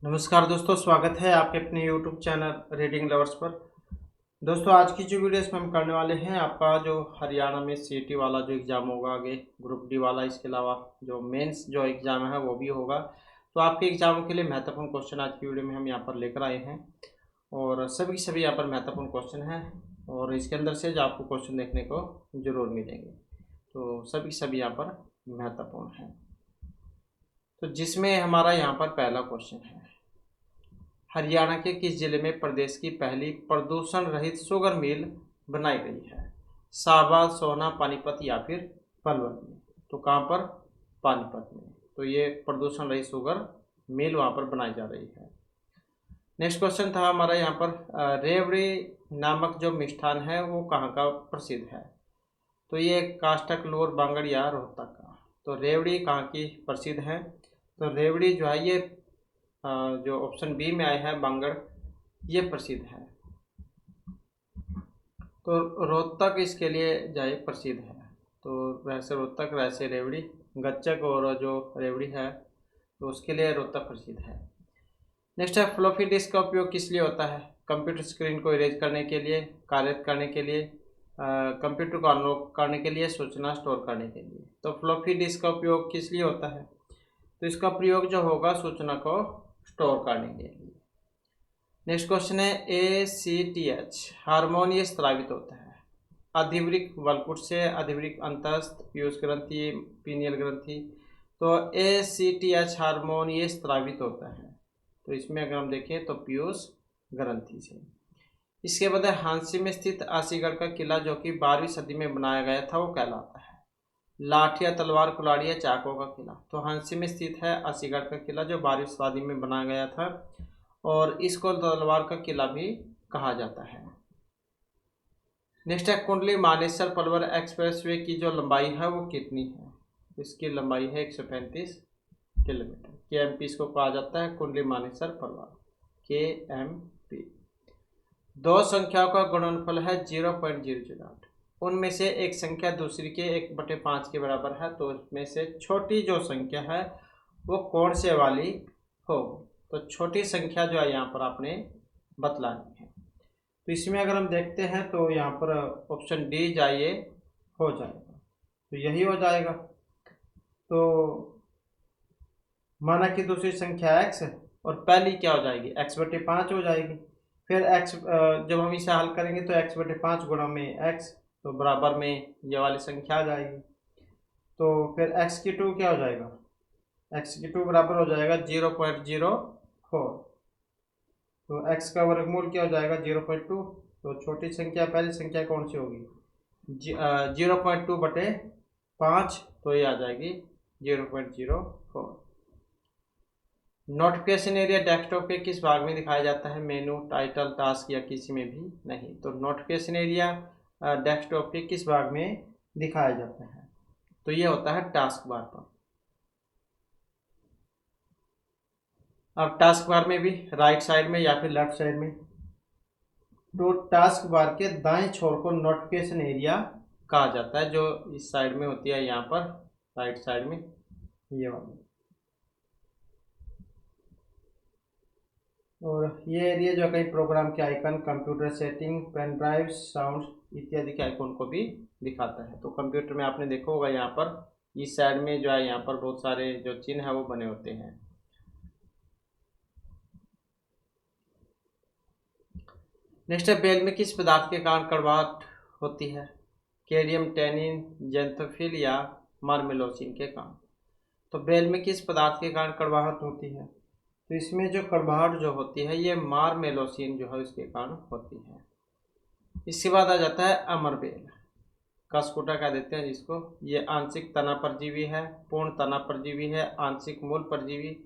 नमस्कार दोस्तों, स्वागत है आपके अपने YouTube चैनल रीडिंग लवर्स पर। दोस्तों, आज की जो वीडियो इसमें हम करने वाले हैं, आपका जो हरियाणा में सीईटी वाला जो एग्ज़ाम होगा आगे, ग्रुप डी वाला, इसके अलावा जो मेंस जो एग्ज़ाम है वो भी होगा। तो आपके एग्ज़ामों के लिए महत्वपूर्ण क्वेश्चन आज की वीडियो में हम यहाँ पर लेकर आए हैं और सभी यहाँ पर महत्वपूर्ण क्वेश्चन हैं और इसके अंदर से जो आपको क्वेश्चन देखने को ज़रूर मिलेंगे। तो सभी यहाँ पर महत्वपूर्ण हैं। तो जिसमें हमारा यहाँ पर पहला क्वेश्चन है, हरियाणा के किस जिले में प्रदेश की पहली प्रदूषण रहित शुगर मिल बनाई गई है? साबा, सोहना, पानीपत या फिर पलवल में? तो कहाँ पर? पानीपत में। तो ये प्रदूषण रहित शुगर मिल वहाँ पर बनाई जा रही है। नेक्स्ट क्वेश्चन था हमारा यहाँ पर, रेवड़ी नामक जो मिष्ठान है वो कहाँ का प्रसिद्ध है? तो ये काष्टक, लोर, बांगड़ या रोहतक का? तो रेवड़ी कहाँ की प्रसिद्ध है? तो रेवड़ी जो है ये जो ऑप्शन बी में आया है बांगड़, ये प्रसिद्ध है। तो रोहतक इसके लिए जाए प्रसिद्ध है। तो वैसे रोहतक, वैसे रेवड़ी, गच्चक और जो रेवड़ी है तो उसके लिए रोहतक प्रसिद्ध है। नेक्स्ट है, फ्लॉपी डिस्क का उपयोग किस लिए होता है? कंप्यूटर स्क्रीन को इरेज करने के लिए, कार्यरत करने के लिए, कंप्यूटर को अनलॉक करने के लिए, सूचना स्टोर करने के लिए? तो फ्लॉपी डिस्क का उपयोग किस लिए होता है? तो इसका प्रयोग जो होगा सूचना को स्टोर करने के लिए। नेक्स्ट क्वेश्चन है, ACTH हार्मोन ये स्रावित होता है? अधिवृक्क वलकुट से, अधिवृक्क अंतस्थ, पीयूष ग्रंथि, पीनियल ग्रंथि? तो ACTH हार्मोन ये स्रावित होता है, तो इसमें अगर हम देखें तो पीयूष ग्रंथि से। इसके बाद हांसी में स्थित आसीगढ़ का किला जो कि 12वीं सदी में बनाया गया था वो कहलाता है? लाठ या तलवार, कुल्हाड़ी या चाकों का किला? तो हांसी में स्थित है आसीगढ़ का किला जो 12वीं सदी में बनाया गया था और इसको तलवार का किला भी कहा जाता है। नेक्स्ट है, कुंडली मानेसर पलवल एक्सप्रेसवे की जो लंबाई है वो कितनी है? इसकी लंबाई है 135 किलोमीटर। KMP इसको कहा जाता है, कुंडली मानेसर पलवल, KMP। दो संख्याओं का गुणनफल है 0.008। उनमें से एक संख्या दूसरी के 1/5 के बराबर है, तो उसमें से छोटी जो संख्या है वो कौन से वाली होगी? तो छोटी संख्या जो है यहाँ पर आपने बतलानी है। तो इसमें अगर हम देखते हैं तो यहाँ पर ऑप्शन डी जाइए हो जाएगा, तो यही हो जाएगा। तो माना कि दूसरी संख्या x है और पहली क्या हो जाएगी? x/5 हो जाएगी। फिर x जब हम इसे हल करेंगे तो x/5 गुणा में x, तो बराबर में ये वाली संख्या आ जाएगी। तो फिर x³ क्या हो जाएगा? x³ बराबर हो जाएगा 0.04। तो x का वर्गमूल क्या हो जाएगा? 0.2। तो छोटी संख्या, पहली संख्या कौन सी होगी? 0.2/5, तो ये आ जाएगी 0.04। नोटिफिकेशन एरिया डेस्कटॉप के किस भाग में दिखाया जाता है? मेनू, टाइटल, टास्क या किसी में भी नहीं? तो नोटिफिकेशन एरिया डेस्कटॉप के किस भाग में दिखाया जाता है? तो ये होता है टास्क बार पर। अब टास्क बार में भी राइट साइड में या फिर लेफ्ट साइड में? तो टास्क बार के दाएं छोर को नोटिफिकेशन एरिया कहा जाता है, जो इस साइड में होती है, यहाँ पर राइट साइड में ये वाली। और ये एरिया जो कहीं प्रोग्राम के icon, computer setting, pen drive, sound इत्यादि के आइकन को भी दिखाता है। तो कंप्यूटर में आपने देखा होगा यहाँ पर इस साइड में जो है यहाँ पर बहुत सारे जो चिन्ह है वो बने होते हैं। नेक्स्ट है, बेल में किस पदार्थ के कारण कड़वाहट होती है? कैडियम, टैनिन, जेंथोफिल या मार्मेलोसिन के कारण? तो बेल में किस पदार्थ के कारण कड़वाहट होती है? तो इसमें जो कड़वाहट जो होती है ये मार्मेलोसिन जो है उसके कारण होती है। इसके बाद आ जाता है अमरबेल, कास्कुटा कह देते हैं जिसको। ये आंशिक तना परजीवी है, पूर्ण तना परजीवी है, आंशिक मूल परजीवी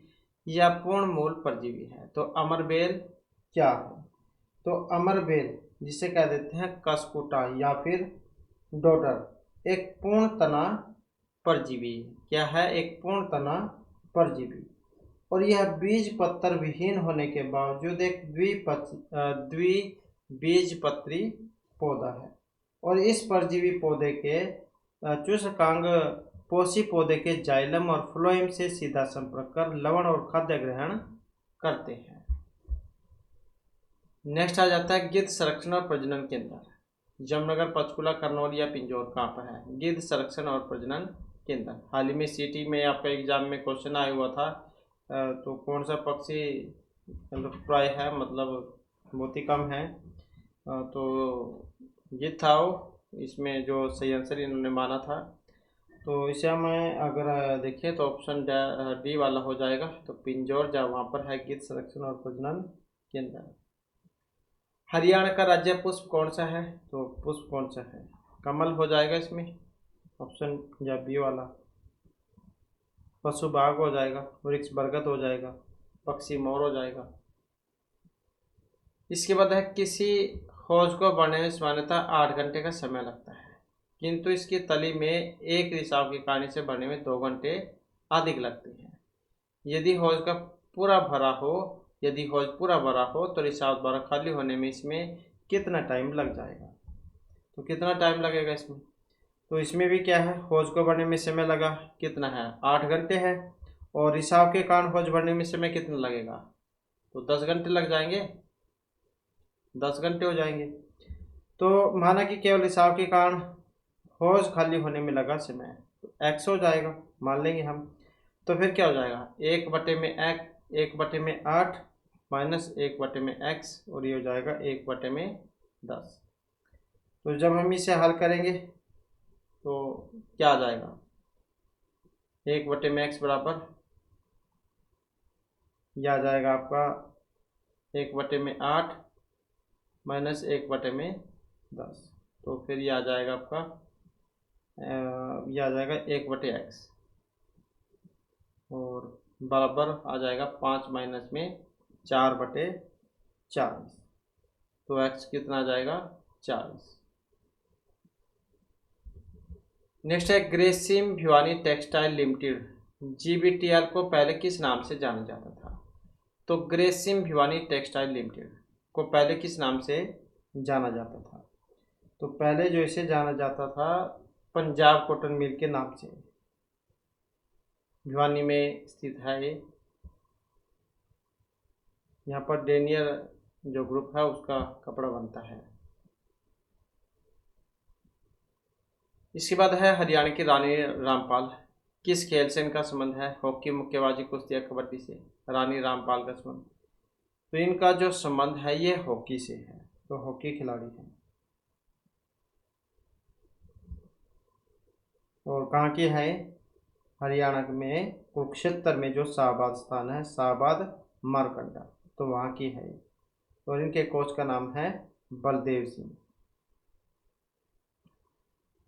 या पूर्ण मूल परजीवी है? तो अमरबेल क्या है? तो अमरबेल जिसे कह देते हैं कास्कुटा या फिर डोडर, एक पूर्ण तना परजीवी। क्या है? एक पूर्ण तना परजीवी। और यह बीज पत्र विहीन होने के बावजूद एक द्विबीजपत्री पौधा है और इस परजीवी पौधे के चूसकांग पोषी पौधे के जाइलम और फ्लोएम से सीधा संपर्क कर लवण और खाद्य ग्रहण करते हैं। नेक्स्ट आ जाता है गिद्ध संरक्षण और प्रजनन केंद्र। जमनगर, पंचकुला, करनौली या पिंजौर कहाँ पर है गिद्ध संरक्षण और प्रजनन केंद्र? हाल ही में सिटी में आपका एग्जाम में क्वेश्चन आया हुआ था। तो कौन सा पक्षी मतलब प्राय है, मतलब बहुत ही कम है। तो ये था वो, इसमें जो सही आंसर इन्होंने माना था। तो इसे हम अगर देखें तो ऑप्शन डी वाला हो जाएगा। तो पिंजौर जहाँ वहाँ पर है गिद्ध संरक्षण और प्रजनन केंद्र। हरियाणा का राज्य पुष्प कौन सा है? तो पुष्प कौन सा है? कमल हो जाएगा इसमें, ऑप्शन या बी वाला। पशु बाघ हो जाएगा, वृक्ष बरगद हो जाएगा, पक्षी मोर हो जाएगा। इसके बाद है किसी हौज को बनने में सामान्यतः 8 घंटे का समय लगता है, किंतु इसकी तली में एक रिसाव के कहानी से बनने में 2 घंटे अधिक लगते हैं। यदि हौज पूरा भरा हो तो रिसाव द्वारा खाली होने में इसमें कितना टाइम लग जाएगा? तो कितना टाइम लगेगा इसमें? तो इसमें भी क्या है, हौज को भरने में समय लगा कितना है 8 घंटे है, और रिसाव के कारण हौज भरने में समय कितना लगेगा? तो 10 घंटे लग जाएंगे, 10 घंटे हो जाएंगे। तो माना कि केवल रिसाव के कारण हौज खाली होने में लगा समय, तो एक्स हो जाएगा, मान लेंगे हम। तो फिर क्या हो जाएगा, 1/8 माइनस 1/x, और ये हो जाएगा 1/10। तो जब हम इसे हल करेंगे तो क्या आ जाएगा, 1/x बराबर यह आ जाएगा आपका 1/8 माइनस 1/10। तो फिर ये आ जाएगा आपका यह आ जाएगा 1/x, और बराबर आ जाएगा 5 माइनस में 4/40। तो x कितना आ जाएगा 40। नेक्स्ट है Grasim Bhiwani textile limited, GVTL को पहले किस नाम से जाना जाता था? तो ग्रेसिम भिवानी टेक्सटाइल लिमिटेड को पहले किस नाम से जाना जाता था? तो पहले जो इसे जाना जाता था पंजाब कॉटन मिल के नाम से, भिवानी में स्थित है ये। यहाँ पर डेनियर जो ग्रुप है उसका कपड़ा बनता है। इसके बाद है हरियाणा की रानी रामपाल, किस खेल से इनका संबंध है? हॉकी, मुक्केबाजी, कुश्ती या कबड्डी से रानी रामपाल का संबंध? तो इनका जो संबंध है ये हॉकी से है, तो हॉकी खिलाड़ी है। और कहाँ की है? हरियाणा में कुरुक्षेत्र में जो शाहबाद स्थान है, शाहबाद मारकंडा, तो वहाँ की है। और इनके कोच का नाम है बलदेव सिंह।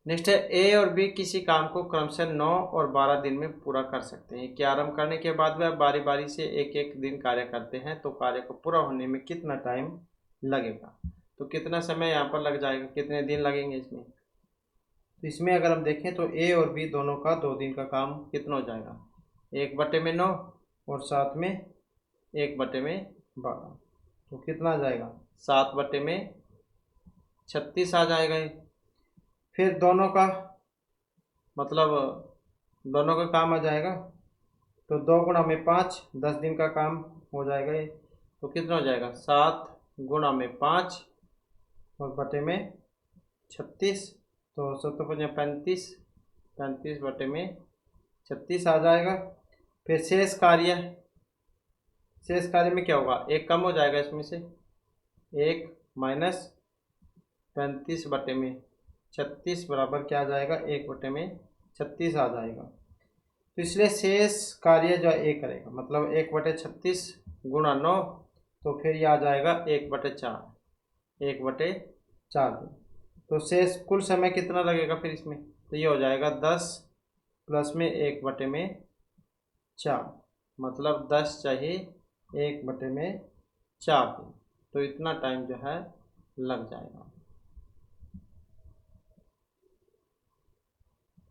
नेक्स्ट है ए और बी किसी काम को क्रमशः 9 और 12 दिन में पूरा कर सकते हैं कि आरंभ करने के बाद वह बारी बारी से एक एक दिन कार्य करते हैं, तो कार्य को पूरा होने में कितना टाइम लगेगा? तो कितना समय यहाँ पर लग जाएगा, कितने दिन लगेंगे इसमें? तो इसमें अगर हम देखें तो ए और बी दोनों का 2 दिन का काम कितना हो जाएगा, 1/9 और साथ में 1/12, तो कितना आ जाएगा 7/36 आ जाएगा ये। फिर दोनों का मतलब दोनों का काम आ जाएगा, तो 2 गुणा में 5, 10 दिन का काम हो जाएगा ये। तो कितना हो जाएगा 7 गुणा में 5 और बटे में 36, तो 7×5 = 35 आ जाएगा। फिर शेष कार्य में क्या होगा, एक कम हो जाएगा इसमें से, 1 माइनस 35/36 बराबर क्या आ जाएगा, 1/36 आ जाएगा। तो इसलिए शेष कार्य जो ए करेगा, मतलब 1/36 गुणा 9, तो फिर ये आ जाएगा 1/4 दिन। तो शेष कुल समय कितना लगेगा फिर इसमें, तो ये हो जाएगा 10 प्लस में 1/4, मतलब 10 चाहिए 1/4 दिन। तो इतना टाइम जो है लग जाएगा।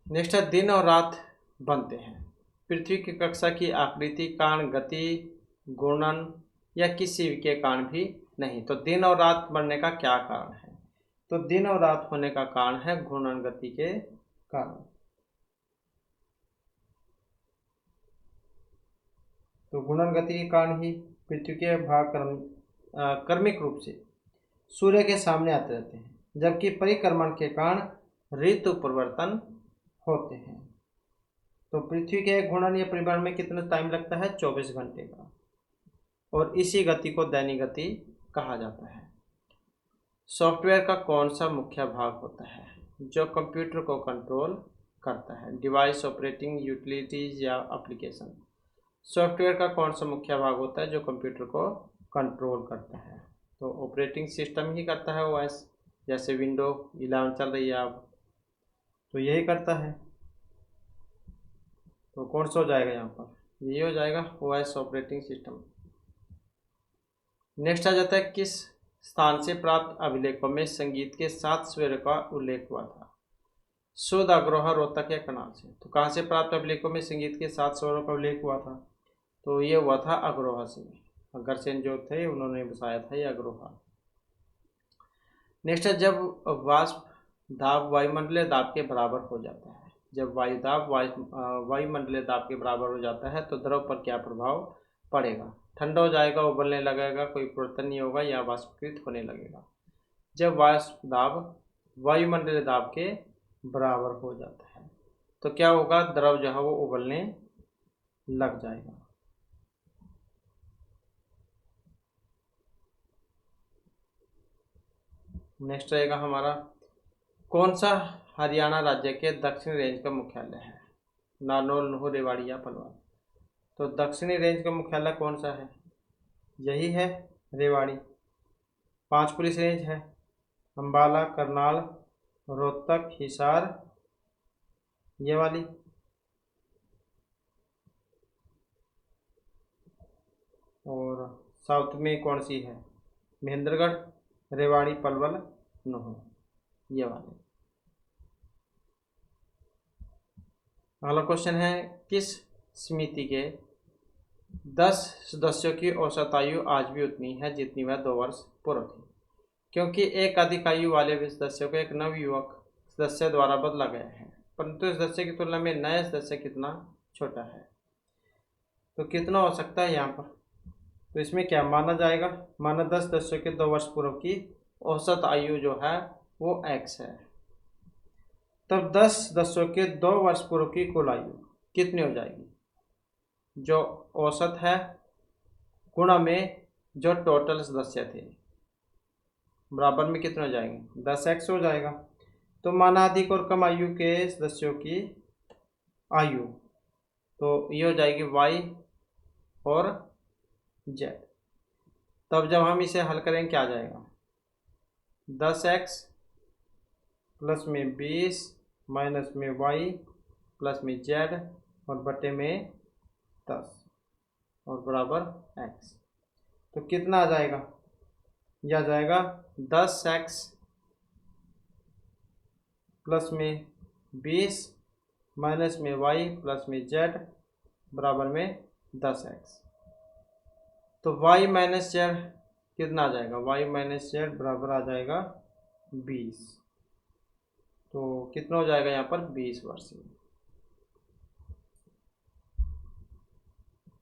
नेक्स्ट है दिन और रात बनते हैं। पृथ्वी की कक्षा की आकृति कारण, गति, घूर्णन या किसी के कारण भी नहीं। तो दिन और रात बनने का क्या कारण है? तो दिन और रात होने का कारण है घूर्णन गति के कारण। तो घूर्णन गति के कारण ही पृथ्वी के भाग क्रमिक रूप से सूर्य के सामने आते रहते हैं, जबकि परिक्रमण के कारण ऋतु परिवर्तन होते हैं। तो पृथ्वी के घूर्णन या परिभ्रमण में कितना टाइम लगता है? 24 घंटे का। और इसी गति को दैनिक गति कहा जाता है। सॉफ्टवेयर का कौन सा मुख्य भाग होता है जो कंप्यूटर को कंट्रोल करता है? डिवाइस, ऑपरेटिंग, यूटिलिटीज या एप्लीकेशन। सॉफ्टवेयर का कौन सा मुख्य भाग होता है जो कंप्यूटर को कंट्रोल करता है? तो ऑपरेटिंग सिस्टम ही करता है ओएस, जैसे विंडो 11 चल रही है अब, तो यही करता है। तो कौन सा हो जाएगा यहाँ पर? यही हो जाएगा ओएस, ऑपरेटिंग सिस्टम। नेक्स्ट आ जाता है, किस स्थान से प्राप्त अभिलेखों में संगीत के 7 स्वर का उल्लेख हुआ था? शुद्ध, अग्रोह, रोहतक या करनाल से। तो कहाँ से प्राप्त अभिलेखों में संगीत के 7 स्वरों का उल्लेख हुआ था? तो ये हुआ था अग्रोहा से। अग्रसेन जो थे उन्होंने बसाया था ये अग्रोहा। नेक्स्ट है, जब वाष्प दाब वायुमंडलीय दाब के बराबर हो जाता है। जब वायु दाब वायुमंडलीय दाब के बराबर हो जाता है तो द्रव पर क्या प्रभाव पड़ेगा? ठंडा हो जाएगा, उबलने लगेगा, कोई परिवर्तन नहीं होगा या वाष्पीकृत होने लगेगा। जब वाष्प दाब वायुमंडलीय दाब के बराबर हो जाता है तो क्या होगा? द्रव जो है वो उबलने लग जाएगा। नेक्स्ट रहेगा हमारा, कौन सा हरियाणा राज्य के दक्षिणी रेंज का मुख्यालय है? नारनौल, नुह, रेवाड़ी या पलवल। तो दक्षिणी रेंज का मुख्यालय कौन सा है? यही है रेवाड़ी। 5 पुलिस रेंज है, अम्बाला, करनाल, रोहतक, हिसार, ये वाली। और साउथ में कौन सी है? महेंद्रगढ़, रेवाड़ी, पलवल, नुह, ये वाले। अगला क्वेश्चन है, किस समिति के 10 सदस्यों की औसत आयु आज भी उतनी है जितनी वह 2 वर्ष पूर्व थी? क्योंकि एक अधिक आयु वाले सदस्य को एक नवयुवक सदस्य द्वारा बदला गया है, परंतु इस सदस्य की तुलना में नया सदस्य कितना छोटा है। तो कितना हो सकता है यहाँ पर? तो इसमें क्या माना जाएगा? माना 10 सदस्यों के 2 वर्ष पूर्व की औसत आयु जो है वो x है। तब 10 सदस्यों के 2 वर्ष पूर्व की कुल आयु कितनी हो जाएगी? जो औसत है गुणा में जो टोटल सदस्य थे, बराबर में कितने हो जाएंगे? 10x हो जाएगा। तो माना अधिक और कम आयु के सदस्यों की आयु, तो ये हो जाएगी y और z। तब जब हम इसे हल करेंगे क्या आ जाएगा? 10x प्लस में 20 माइनस में y प्लस में z और बटे में 10 और बराबर x। तो कितना आ जाएगा? यह आ जाएगा 10x प्लस में 20 माइनस में y प्लस में z बराबर में 10x। तो y माइनस z कितना आ जाएगा? y माइनस z बराबर आ जाएगा 20। तो कितना हो जाएगा यहाँ पर? 20 वर्ष।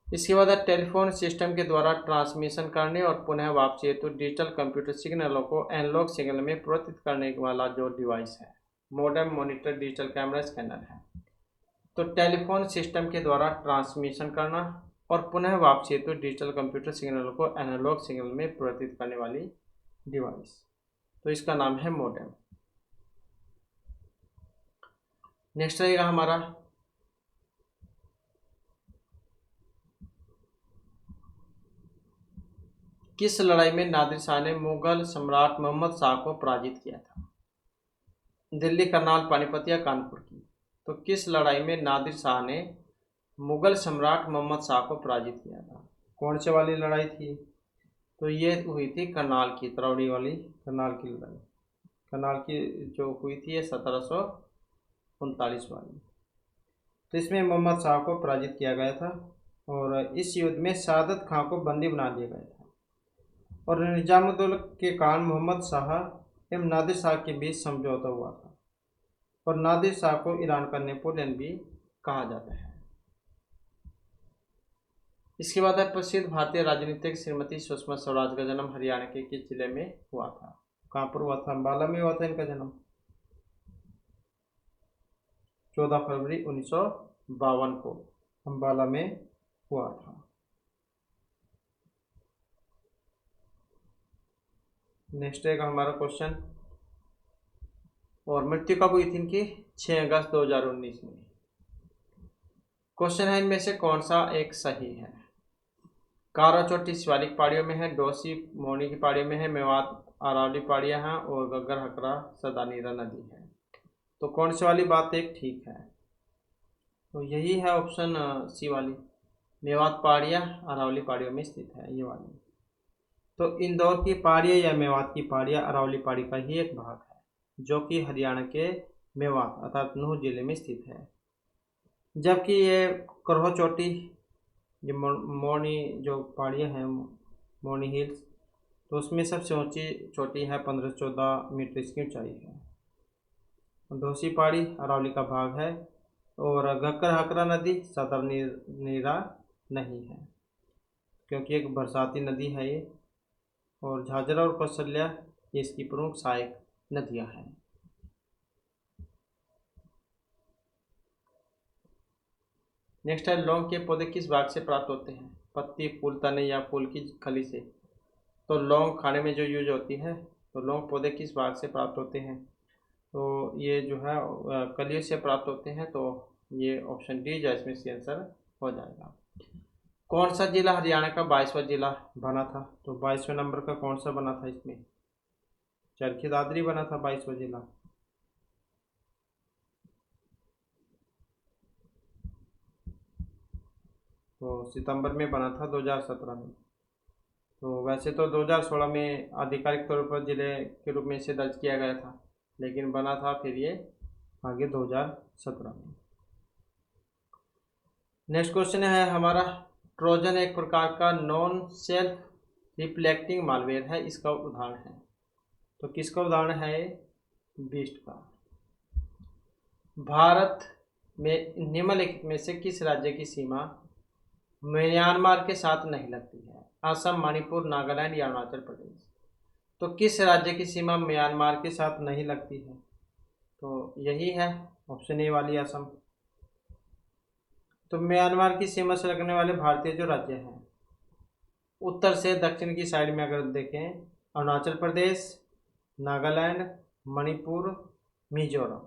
इसके बाद टेलीफोन सिस्टम के द्वारा ट्रांसमिशन करने और पुनः वापसी हेतु डिजिटल कंप्यूटर सिग्नलों को एनालॉग सिग्नल में परिवर्तित करने वाला जो डिवाइस है, modem, monitor, digital camera, scanner है। तो टेलीफोन सिस्टम के द्वारा ट्रांसमिशन करना और पुनः वापसी हेतु डिजिटल कंप्यूटर सिग्नलों को एनालॉग सिग्नल में परिवर्तित करने वाली डिवाइस, तो इसका नाम है मॉडेम। नेक्स्ट रहेगा हमारा, किस लड़ाई में नादिर शाह ने मुगल सम्राट मोहम्मद शाह को पराजित किया था? दिल्ली, करनाल, पानीपत या कानपुर की। तो किस लड़ाई में नादिर शाह ने मुगल सम्राट मोहम्मद शाह को पराजित किया था? कौन से वाली लड़ाई थी? तो ये हुई थी करनाल की, तरौड़ी वाली करनाल की लड़ाई। करनाल की जो हुई थी ये 1739 वाली। तो इसमें मोहम्मद शाह को पराजित किया गया था और इस युद्ध में सादत खां को बंदी बना दिया गया था और निजामुद्दौला के कारण मोहम्मद शाह एवं नादिर शाह के बीच समझौता हुआ था और नादिर शाह को ईरान का नेपोलियन भी कहा जाता है। इसके बाद है प्रसिद्ध भारतीय राजनीतिक श्रीमती सुषमा स्वराज का जन्म हरियाणा के किस जिले में हुआ था? कहाँ पर हुआ था? अम्बाला में हुआ था इनका जन्म 14 फरवरी 1952 को अम्बाला में हुआ था। नेक्स्ट है हमारा क्वेश्चन, और मृत्यु कब हुई थी इनकी? 6 अगस्त 2019 में। क्वेश्चन है इनमें से कौन सा एक सही है? कारा चोटी शिवालिक पहाड़ियों में है, डोसी मोनी की पहाड़ियों में है, मेवात अरावली पहाड़ियां हैं, और गग्गर हकरा सदानीरा नदी है। तो कौन सी वाली बात एक ठीक है? तो यही है ऑप्शन सी वाली, मेवात पहाड़ियां अरावली पहाड़ियों में स्थित है ये वाली। तो इंदौर की पहाड़ियां या मेवात की पहाड़ियां अरावली पहाड़ी का ही एक भाग है, जो कि हरियाणा के मेवात अर्थात नूंह जिले में स्थित है। जबकि ये करहो चोटी, ये मोनी जो पहाड़ियाँ हैं मोनी हिल्स, तो उसमें सबसे ऊंची चोटी है 15-14 मीटर इसकी ऊंचाई है। दोसी पहाड़ी अरावली का भाग है, और घक्कर हकरा नदी सदानीरा नहीं है, क्योंकि एक बरसाती नदी है ये, और झाझरा और कौशल्या ये इसकी प्रमुख सहायक नदियां हैं। नेक्स्ट है लौंग के पौधे किस भाग से प्राप्त होते हैं? पत्ती, फूल, तने या फूल की खली से? तो लौंग खाने में जो यूज होती है, तो लौंग पौधे किस भाग से प्राप्त होते हैं? तो ये जो है कलियों से प्राप्त होते हैं। तो ये ऑप्शन डी जो इसमें सी आंसर हो जाएगा। कौन सा जिला हरियाणा का 22वां जिला बना था? तो 22वें नंबर का कौन सा बना था इसमें? चरखी दादरी बना था 22वां जिला। तो सितंबर में बना था 2017 में। तो वैसे तो 2016 में आधिकारिक तौर पर जिले के रूप में इसे दर्ज किया गया था, लेकिन बना था फिर ये आगे 2017 में। नेक्स्ट क्वेश्चन है हमारा, ट्रोजन एक प्रकार का नॉन सेल्फ रिफ्लेक्टिंग मालवेयर है, इसका उदाहरण है। तो किसका उदाहरण है? बीस्ट का। भारत में निम्नलिखित में से किस राज्य की सीमा म्यांमार के साथ नहीं लगती है? असम, मणिपुर, नागालैंड या अरुणाचल प्रदेश? तो किस राज्य की सीमा म्यांमार के साथ नहीं लगती है? तो यही है ऑप्शन ए वाली, असम। तो म्यांमार की सीमा से लगने वाले भारतीय जो राज्य हैं, उत्तर से दक्षिण की साइड में अगर देखें, अरुणाचल प्रदेश, नागालैंड, मणिपुर, मिजोरम।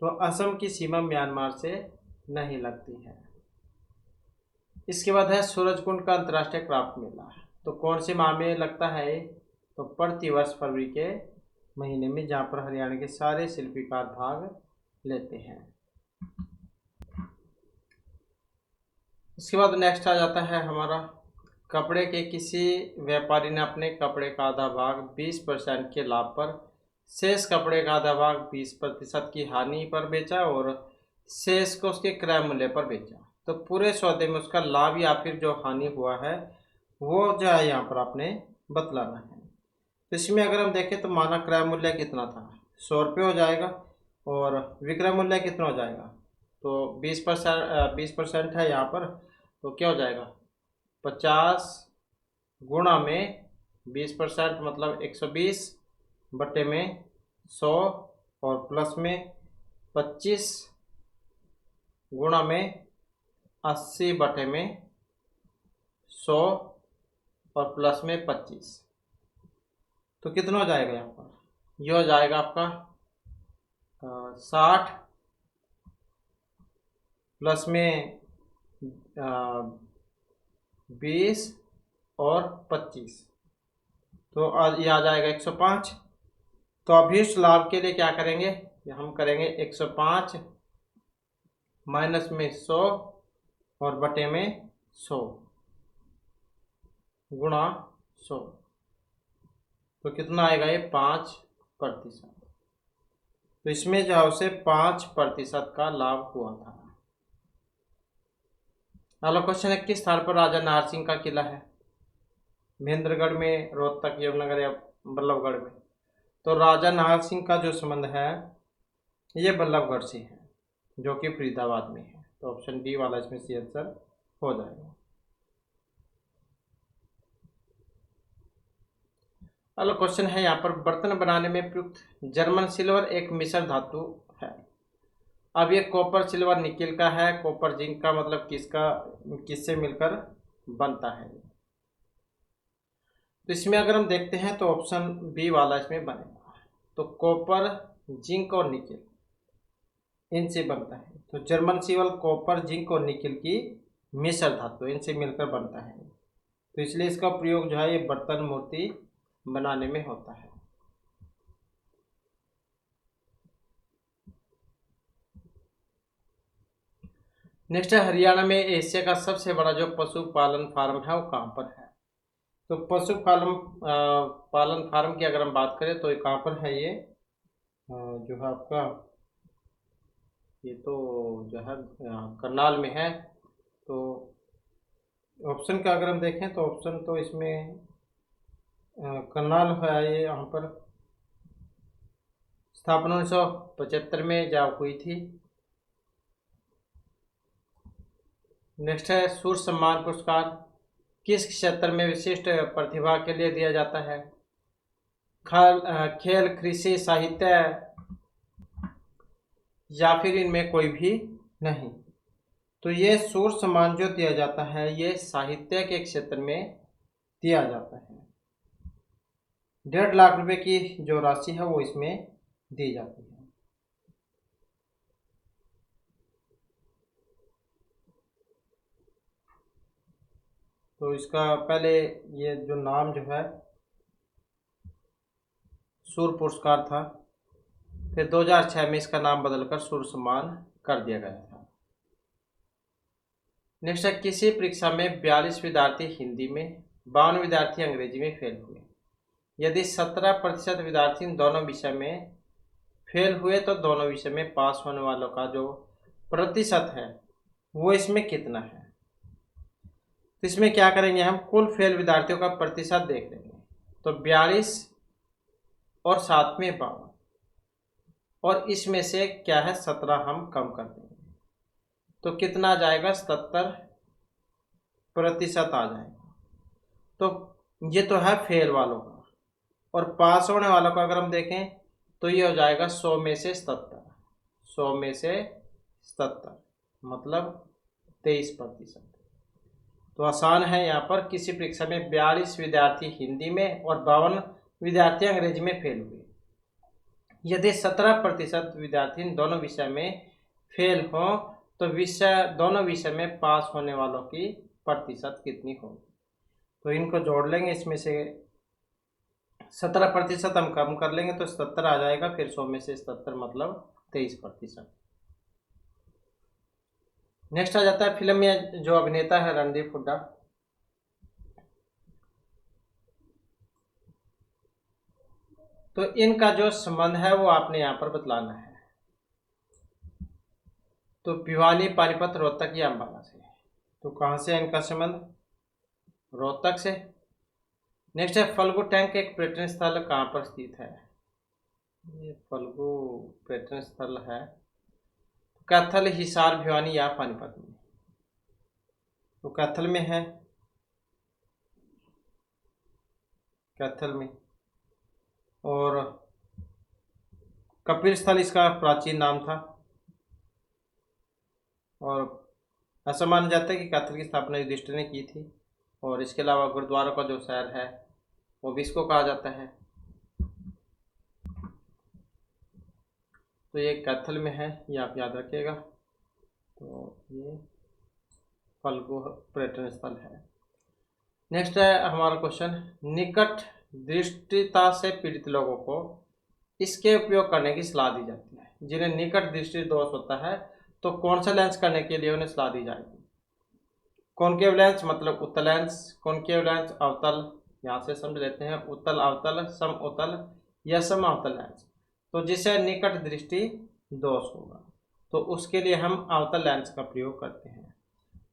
तो असम की सीमा म्यांमार से नहीं लगती है। इसके बाद है सूरजकुंड का अंतर्राष्ट्रीय क्राफ्ट मेला, तो कौन से माह में लगता है? तो प्रतिवर्ष फरवरी के महीने में, जहाँ पर हरियाणा के सारे शिल्पीकार भाग लेते हैं। इसके बाद नेक्स्ट आ जाता है हमारा, कपड़े के किसी व्यापारी ने अपने कपड़े का आधा भाग 20% के लाभ पर, शेष कपड़े का आधा भाग 20% की हानि पर बेचा, और शेष को उसके क्रय मूल्य पर बेचा। तो पूरे सौदे में उसका लाभ या फिर जो हानि हुआ है वो जो है यहाँ पर आपने बतलाना है। तो इसमें अगर हम देखें तो माना क्रय मूल्य कितना था? 100 रुपये हो जाएगा, और विक्रय मूल्य कितना हो जाएगा? तो 20% है यहाँ पर, तो क्या हो जाएगा? 50 गुणा में 20% मतलब 120 बटे में 100, और प्लस में 25 गुणा में 80 बटे में 100, और प्लस में 25। तो कितना हो जाएगा यहाँ पर? ये हो जाएगा आपका 60 प्लस में 20 और 25, तो ये आ जाएगा 105। तो अभी उस लाभ के लिए क्या करेंगे? हम करेंगे 105 माइनस में 100 और बटे में 100 गुणा 100, तो कितना आएगा? ये 5%। तो इसमें जो है उसे 5% का लाभ हुआ था। अगला क्वेश्चन है, किस स्थान पर राजा नाहर सिंह का किला है? महेंद्रगढ़ में, रोहतक, यमुनानगर या बल्लभगढ़ में? तो राजा नाहर सिंह का जो संबंध है ये बल्लभगढ़ से है, जो कि फरीदाबाद में है। तो ऑप्शन डी वाला इसमें सी आंसर हो जाएगा। अगला क्वेश्चन है यहाँ पर, बर्तन बनाने में प्रयुक्त जर्मन सिल्वर एक मिश्र धातु है। अब ये कॉपर सिल्वर निकिल का है, कॉपर जिंक का, मतलब किससे मिलकर बनता है। तो इसमें अगर हम देखते हैं तो ऑप्शन बी वाला इसमें बनेगा। तो कॉपर जिंक और निकिल इनसे बनता है। तो जर्मन सिल्वर कॉपर जिंक और निकिल की मिश्र धातु इनसे मिलकर बनता है। तो इसलिए इसका प्रयोग जो है ये बर्तन मूर्ति बनाने में होता है। नेक्स्ट है, हरियाणा में एशिया का सबसे बड़ा जो पशुपालन फार्म है वो कहाँ पर है। तो पालन फार्म की अगर हम बात करें तो कहाँ पर है ये, जो है आपका ये तो जो है करनाल में है। तो ऑप्शन का अगर हम देखें तो ऑप्शन तो इसमें करनाल है ये, यहाँ पर स्थापना 1975 में जब हुई थी। नेक्स्ट है, सूर्य सम्मान पुरस्कार किस क्षेत्र में विशिष्ट प्रतिभा के लिए दिया जाता है। खेल, कृषि, साहित्य या फिर इनमें कोई भी नहीं। तो ये सूर्य सम्मान जो दिया जाता है ये साहित्य के क्षेत्र में दिया जाता है। 1.5 लाख रुपए की जो राशि है वो इसमें दी जाती है। तो इसका पहले ये जो नाम जो है सूर्य पुरस्कार था, फिर 2006 में इसका नाम बदलकर सूर्य सम्मान कर दिया गया था। नेक्स्ट है, किसी परीक्षा में 42 विद्यार्थी हिंदी में, 52 विद्यार्थी अंग्रेजी में फेल हुए। यदि 17% विद्यार्थी इन दोनों विषय में फेल हुए तो दोनों विषय में पास होने वालों का जो प्रतिशत है वो इसमें कितना है। तो इसमें क्या करेंगे, हम कुल फेल विद्यार्थियों का प्रतिशत देख लेंगे। तो 42 और 7 में 52, और इसमें से क्या है 17 हम कम कर देंगे तो कितना आ जाएगा, 77% आ जाएगा। तो ये तो है फेल वालों का, और पास होने वालों का अगर हम देखें तो ये हो जाएगा 100 में से 77, 100 में से 77 मतलब 23%। तो आसान है, यहाँ पर किसी परीक्षा में 42 विद्यार्थी हिंदी में और 52 विद्यार्थी अंग्रेजी में फेल हुए। यदि 17% विद्यार्थी इन दोनों विषय में फेल हों तो दोनों विषय में पास होने वालों की प्रतिशत कितनी होगी। तो इनको जोड़ लेंगे, इसमें से 17% हम कम कर लेंगे तो 77 आ जाएगा, फिर 100 में से 77 मतलब 23%। नेक्स्ट आ जाता है, फिल्म में जो अभिनेता है रणदीप हुड्डा, तो इनका जो संबंध है वो आपने यहाँ पर बतलाना है। तो भिवानी, पानीपत, रोहतक या अम्बाला से। तो कहाँ से है इनका संबंध, रोहतक से। नेक्स्ट है, फल्गु टैंक एक पर्यटन स्थल कहाँ पर स्थित है। ये फल्गु पर्यटन स्थल है कैथल, हिसार, भिवानी या पानीपत में। तो कैथल में है, कैथल में। और कपिल स्थल इसका प्राचीन नाम था, और ऐसा माना जाता है कि कैथल की स्थापना युधिष्ठिर ने की थी। और इसके अलावा गुरुद्वारा का जो शहर है वो भी इसको कहा जाता है। तो ये कैथल में है, ये आप याद रखिएगा। तो ये फल्गु पर्यटन स्थल है। नेक्स्ट है हमारा क्वेश्चन, निकट दृष्टिता से पीड़ित लोगों को इसके उपयोग करने की सलाह दी जाती है। जिन्हें निकट दृष्टि दोष होता है तो कौन सा लेंस करने के लिए उन्हें सलाह दी जाएगी। कॉनकेव लेंस मतलब उत्तल लेंस, कॉनकेव लेंस अवतल, यहाँ से समझ लेते हैं, उत्तल अवतल, सम उत्तल या सम अवतल लेंस। तो जिसे निकट दृष्टि दोष होगा तो उसके लिए हम अवतल लेंस का प्रयोग करते हैं।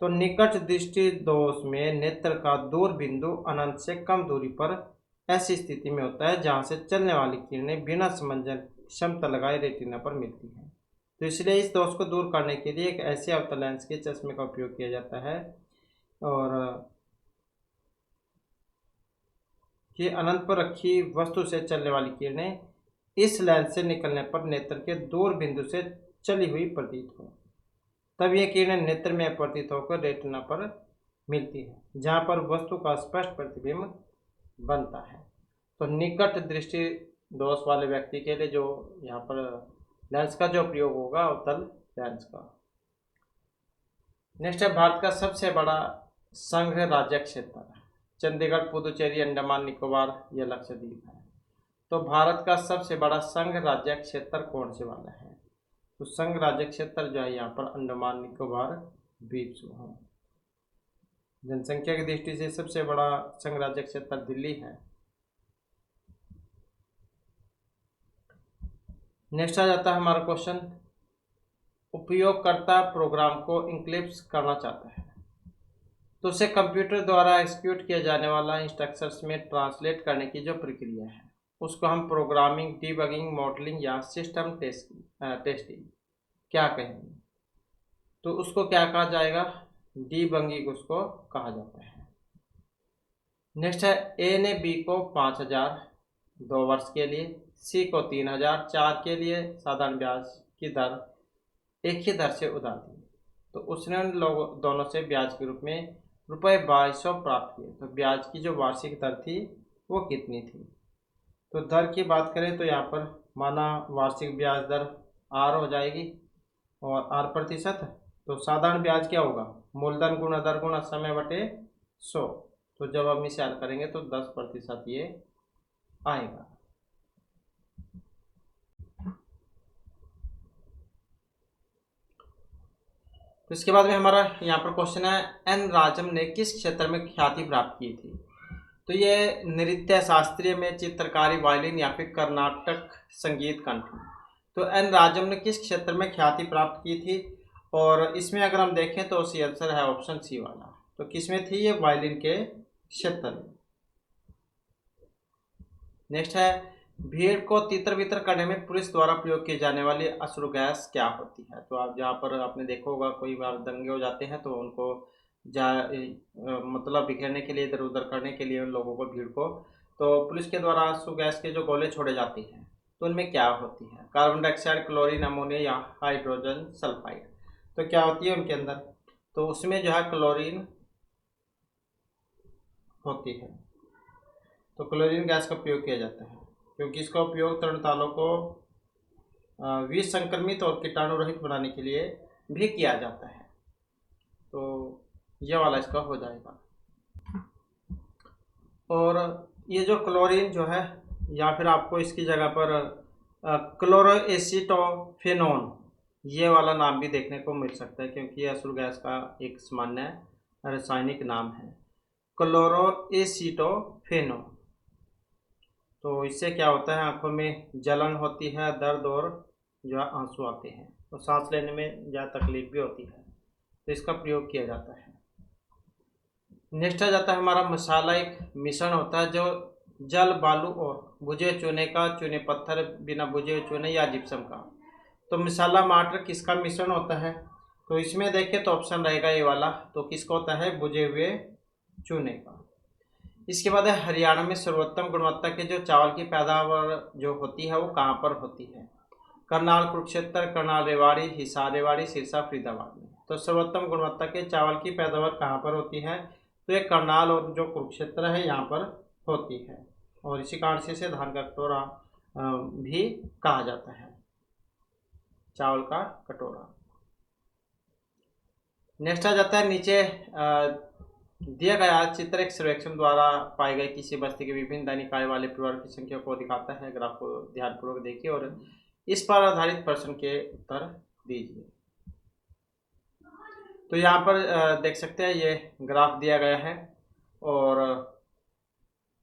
तो निकट दृष्टि दोष में नेत्र का दूर बिंदु अनंत से कम दूरी पर ऐसी स्थिति में होता है जहां से चलने वाली किरणें बिना समंजन क्षमता लगाए रेटिना पर मिलती हैं। तो इसलिए इस दोष को दूर करने के लिए एक ऐसे अवतल लेंस के चश्मे का उपयोग किया जाता है और कि अनंत पर रखी वस्तु से चलने वाली किरणें इस लेंस से निकलने पर नेत्र के दूर बिंदु से चली हुई प्रतीत हो, तब ये किरणें नेत्र में प्रतीत होकर रेटिना पर मिलती है, जहाँ पर वस्तु का स्पष्ट प्रतिबिंब बनता है। तो निकट दृष्टि दोष वाले व्यक्ति के लिए जो यहाँ पर लेंस का जो प्रयोग होगा अवतल लेंस का। नेक्स्ट है भारत का सबसे बड़ा संघ राज्य क्षेत्र, चंडीगढ़, पुदुचेरी, अंडमान निकोबार या लक्षद्वीप है। तो भारत का सबसे बड़ा संघ राज्य क्षेत्र कौन से वाला है? तो संघ राज्य क्षेत्र जो है यहाँ पर अंडमान निकोबार द्वीप समूह है। जनसंख्या की दृष्टि से सबसे बड़ा संघ राज्य क्षेत्र दिल्ली है। नेक्स्ट आ जाता है हमारा क्वेश्चन, उपयोगकर्ता प्रोग्राम को इनक्रिप्ट करना चाहता है तो उसे कंप्यूटर द्वारा एग्जीक्यूट किया जाने वाला इंस्ट्रक्शंस में ट्रांसलेट करने की जो प्रक्रिया है उसको हम प्रोग्रामिंग, डीबगिंग, मॉडलिंग या सिस्टम टेस्टिंग क्या कहेंगे? तो उसको क्या कहा जाएगा? डीबगिंग उसको कहा जाता है। नेक्स्ट है, ए ने बी को 5,000 2 वर्ष के लिए, सी को 3,000 4 के लिए साधारण ब्याज की दर एक ही दर से उधार दी, तो उसने उन लोगों दोनों से ब्याज के रूप में ₹2200 प्राप्त किए। तो ब्याज की जो वार्षिक दर थी वो कितनी थी? तो दर की बात करें तो यहाँ पर माना वार्षिक ब्याज दर आर हो जाएगी और आर प्रतिशत, तो साधारण ब्याज क्या होगा? मूलधन गुणा दर गुणा समय बटे 100। तो जब हम इसे हल करेंगे तो 10% ये आएगा। तो इसके बाद में हमारा यहाँ पर क्वेश्चन है, एन राजम ने किस क्षेत्र में ख्याति प्राप्त की थी? तो ये नृत्य, शास्त्रीय में, चित्रकारी, वायलिन या फिर कर्नाटक संगीत कंठ में। तो एन राजम ने किस क्षेत्र में ख्याति प्राप्त की थी? और इसमें अगर हम देखें तो सी आंसर है ऑप्शन सी वाला। तो किसमें थी ये? वायलिन के क्षेत्र में। नेक्स्ट है, भीड़ को तितर बितर करने में पुलिस द्वारा प्रयोग की जाने वाली अश्रु गैस क्या होती है? तो आप जहाँ पर आपने देखा होगा कोई बार दंगे हो जाते हैं तो उनको मतलब बिखेरने के लिए, इधर उधर करने के लिए उन लोगों को, भीड़ को, तो पुलिस के द्वारा अश्रु गैस के जो गोले छोड़े जाते हैं तो उनमें क्या होती है? कार्बन डाइऑक्साइड, क्लोरीन, अमोनिया या हाइड्रोजन सल्फाइड। तो क्या होती है उनके अंदर? तो उसमें जो है क्लोरीन होती है। तो क्लोरीन गैस का प्रयोग किया जाता है क्योंकि इसका उपयोग तरणतालों को विष संक्रमित और कीटाणु रहित बनाने के लिए भी किया जाता है। तो यह वाला इसका हो जाएगा। और ये जो क्लोरीन जो है, या फिर आपको इसकी जगह पर क्लोरोएसिटोफेनोन ये वाला नाम भी देखने को मिल सकता है क्योंकि यह अश्रु गैस का एक सामान्य रासायनिक नाम है, क्लोरोएसिटोफेनोन। तो इससे क्या होता है? आंखों में जलन होती है, दर्द और जो आंसू आते हैं, तो सांस लेने में ज़्यादा तकलीफ भी होती है, तो इसका प्रयोग किया जाता है। नेक्स्ट आ जाता है हमारा मसाला, एक मिश्रण होता है जो जल, बालू और भुजे चूने का, चूने पत्थर, बिना भुजे चूने या जिप्सम का। तो मसाला मटर किसका मिश्रण होता है? तो इसमें देखें तो ऑप्शन रहेगा ये वाला। तो किसका होता है? भुजे हुए चूने का। इसके बाद है, हरियाणा में सर्वोत्तम गुणवत्ता के जो चावल की पैदावार जो होती है वो कहाँ पर होती है? करनाल, कुरुक्षेत्र, करनाल, रेवाड़ी, हिसार रेवाड़ी, सिरसा, फरीदाबाद में। तो सर्वोत्तम गुणवत्ता के चावल की पैदावार कहाँ पर होती है? तो ये करनाल और जो कुरुक्षेत्र है यहाँ पर होती है, और इसी कारण से इसे धान का कटोरा भी कहा जाता है, चावल का कटोरा। नेक्स्ट आ जाता है, नीचे दिया गया चित्र एक सर्वेक्षण द्वारा पाए गए किसी बस्ती के विभिन्न दैनिक आय वाले परिवार की संख्या को दिखाता है। ग्राफ को ध्यानपूर्वक देखिए और इस पर आधारित प्रश्न के उत्तर दीजिए। तो यहाँ पर देख सकते हैं ये ग्राफ दिया गया है और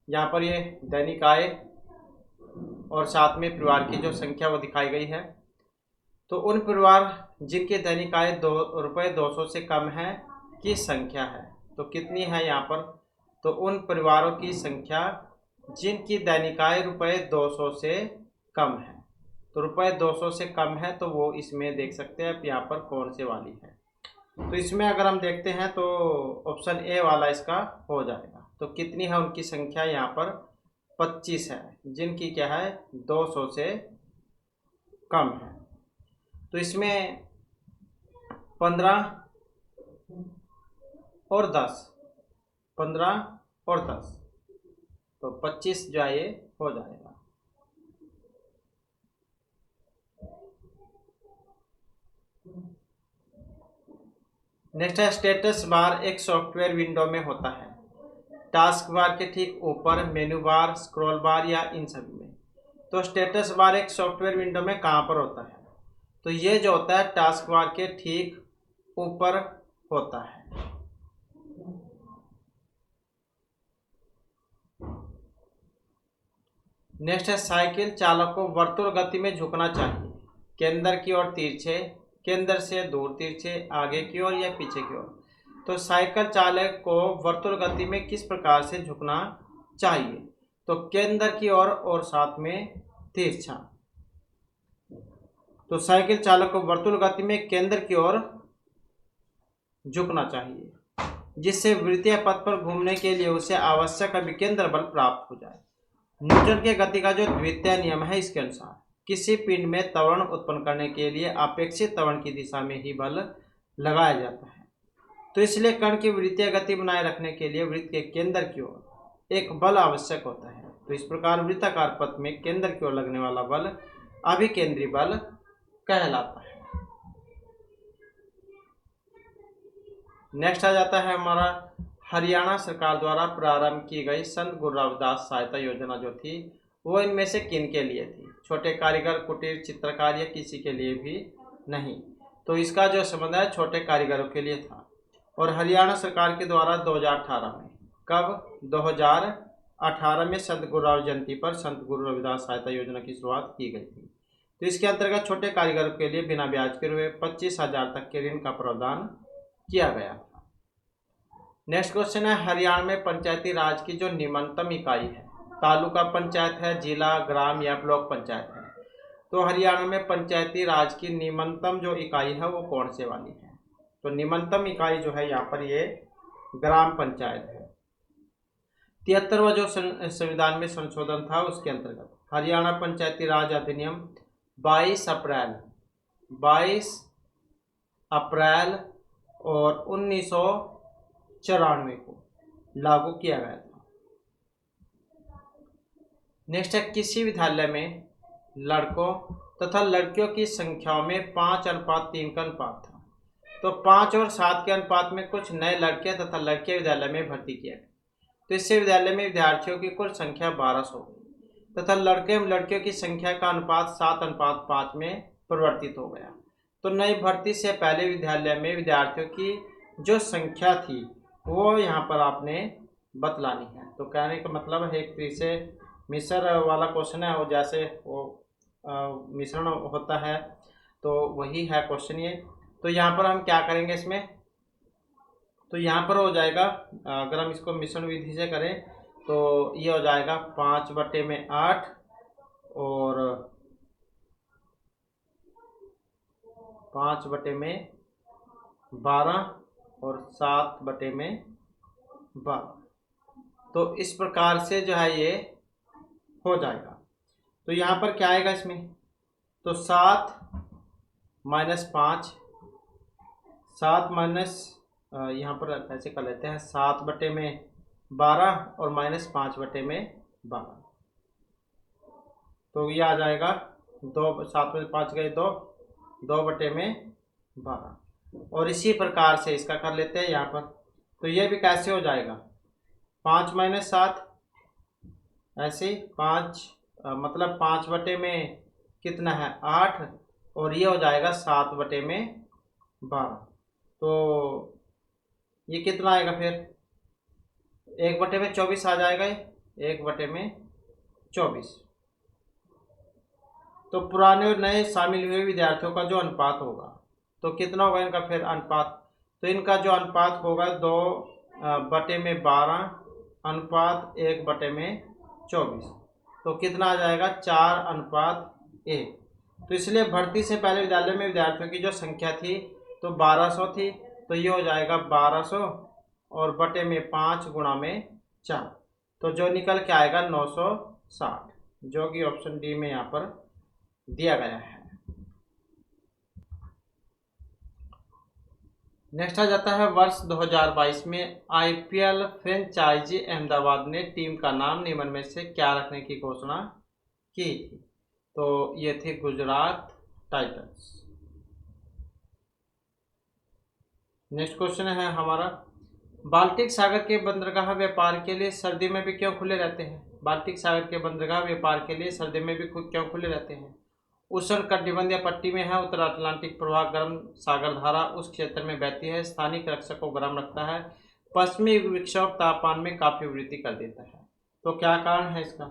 यहाँ पर ये दैनिक आय और साथ में परिवार की जो संख्या वो दिखाई गई है। तो उन परिवार जिनकी दैनिक आय ₹200 से कम है की संख्या है, तो कितनी है यहाँ पर? तो उन परिवारों की संख्या जिनकी दैनिक आय ₹200 से कम है। तो ₹200 से कम है तो वो इसमें देख सकते हैं यहाँ पर कौन से वाली है। तो इसमें अगर हम देखते हैं तो ऑप्शन ए वाला इसका हो जाएगा। तो कितनी है उनकी संख्या, यहाँ पर 25 है, जिनकी क्या है 200 से कम है। तो इसमें 15 और 10, 15 और 10, तो 25 जो है ये हो जाएगा। नेक्स्ट है स्टेटस बार एक सॉफ्टवेयर विंडो में होता है टास्क बार के ठीक ऊपर, मेनू बार, स्क्रॉल बार या इन सभी में। तो स्टेटस बार एक सॉफ्टवेयर विंडो में कहाँ पर होता है? तो ये जो होता है टास्क बार के ठीक ऊपर होता है। नेक्स्ट है साइकिल चालक को वर्तुल गति में झुकना चाहिए, केंद्र की ओर तिरछे, केंद्र से दूर तिरछे, आगे की ओर या पीछे की ओर। तो साइकिल चालक को वर्तुल गति में किस प्रकार से झुकना चाहिए? तो केंद्र की ओर और साथ में तिरछा। तो साइकिल चालक को वर्तुल गति में केंद्र की ओर झुकना चाहिए, जिससे वृत्तीय पथ पर घूमने के लिए उसे आवश्यक अभिकेंद्र बल प्राप्त हो जाए। न्यूटन के गति का जो द्वितीय नियम है, इसके अनुसार किसी पिंड में त्वरण उत्पन्न करने के लिए अपेक्षित त्वरण की दिशा में ही बल लगाया जाता है। तो इसलिए कण की वृत्तीय गति बनाए रखने के लिए वृत्त के केंद्र की ओर एक बल आवश्यक होता है। तो इस प्रकार वृत्ताकार पथ में केंद्र की ओर लगने वाला बल अभिकेंद्री बल कहलाता है। नेक्स्ट आ जाता है हमारा हरियाणा सरकार द्वारा प्रारंभ की गई संत गुरु रविदास सहायता योजना जो थी वो इनमें से किन के लिए थी? छोटे कारीगर, कुटीर चित्रकार या किसी के लिए भी नहीं। तो इसका जो संबंध है छोटे कारीगरों के लिए था। और हरियाणा सरकार के द्वारा 2018 में, कब? 2018 में संत गुरुराव जयंती पर संत गुरु रविदास सहायता योजना की शुरुआत की गई थी। तो इसके अंतर्गत छोटे कारीगरों के लिए बिना ब्याज के रुपये 25,000 तक के ऋण का प्रावधान किया गया था। नेक्स्ट क्वेश्चन है हरियाणा में पंचायती राज की जो निम्नतम इकाई है, तालुका पंचायत है, जिला, ग्राम या ब्लॉक पंचायत है। तो हरियाणा में पंचायती राज की निम्नतम जो इकाई है वो कौन से वाली है? तो निम्नतम इकाई जो है यहाँ पर ये ग्राम पंचायत है। 73वां जो संविधान में संशोधन था उसके अंतर्गत हरियाणा पंचायती राज अधिनियम 22 अप्रैल और 1994 को लागू किया गया था। नेक्स्ट है किसी विद्यालय में लड़कों तथा लड़कियों की संख्याओं में 5:3 का अनुपात था। तो 5 और 7 के अनुपात में कुछ नए लड़के तथा लड़कियां विद्यालय में भर्ती किए गए। तो इससे विद्यालय में विद्यार्थियों की कुल संख्या 1200 हो गई तथा लड़के एवं लड़कियों की संख्या का अनुपात 7:5 में परिवर्तित हो गया। तो नई भर्ती से पहले विद्यालय में विद्यार्थियों की जो संख्या थी वो यहाँ पर आपने बतलानी है। तो कहने का मतलब है एक तरीके से मिश्र वाला क्वेश्चन है, और जैसे वो मिश्रण होता है तो वही है क्वेश्चन ये। तो यहाँ पर हम क्या करेंगे इसमें, तो यहाँ पर हो जाएगा अगर हम इसको मिश्रण विधि से करें तो ये हो जाएगा 5/8 और 5/12 और 7/12। तो इस प्रकार से जो है ये हो जाएगा। तो यहाँ पर क्या आएगा इसमें, तो 7 - 5, 7 माइनस यहाँ पर ऐसे कर लेते हैं 7/12 और -5/12। तो ये आ जाएगा 2, 7 में 5 गए 2, 2/12। और इसी प्रकार से इसका कर लेते हैं यहाँ पर। तो ये भी कैसे हो जाएगा, 5 - 7 ऐसे 5 मतलब 5 में कितना है 8, और ये हो जाएगा 7/12। तो ये कितना आएगा फिर 1/24 आ जाएगा, 1/24। तो पुराने और नए शामिल हुए विद्यार्थियों का जो अनुपात होगा तो कितना होगा इनका फिर अनुपात, तो इनका जो अनुपात होगा 2/12 अनुपात 1/24। तो कितना आ जाएगा 4:1। तो इसलिए भर्ती से पहले विद्यालय में विद्यार्थियों की जो संख्या थी तो 1200 थी, तो ये हो जाएगा 1200 और बटे में 5 गुणा में 4, तो जो निकल के आएगा 960, जो कि ऑप्शन डी में यहाँ पर दिया गया है। नेक्स्ट आ जाता है वर्ष 2022 में आईपीएल फ्रेंचाइजी अहमदाबाद ने टीम का नाम निम्न में से क्या रखने की घोषणा की थी? तो ये थी गुजरात टाइटंस। नेक्स्ट क्वेश्चन है हमारा, बाल्टिक सागर के बंदरगाह व्यापार के लिए सर्दी में भी क्यों खुले रहते हैं? बाल्टिक सागर के बंदरगाह व्यापार के लिए सर्दी में भी क्यों खुले रहते हैं? उष्ण कटिबंधीय पट्टी में है, उत्तर अटलांटिक प्रवाह गर्म सागर धारा उस क्षेत्र में बहती है, स्थानिक रक्षक को गर्म रखता है, पश्चिमी विक्षोभ तापमान में काफी वृद्धि कर देता है। तो क्या कारण है इसका?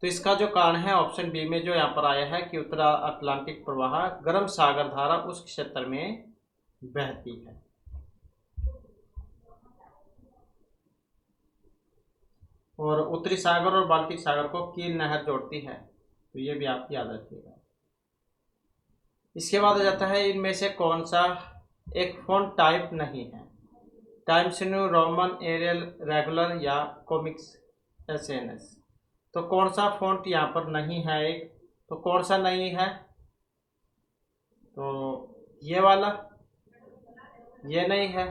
तो इसका जो कारण है ऑप्शन बी में जो यहाँ पर आया है कि उत्तर अटलांटिक प्रवाह गर्म सागर धारा उस क्षेत्र में बहती है। और उत्तरी सागर और बाल्टिक सागर को कील नहर जोड़ती है, तो ये भी आप याद रखिएगा। इसके बाद आ जाता है इनमें से कौन सा एक फ़ॉन्ट टाइप नहीं है? Times New Roman Arial regular या कॉमिक्स एसएनएस। तो कौन सा फ़ॉन्ट यहाँ पर नहीं है? एक तो कौन सा नहीं है? तो ये वाला, ये नहीं है,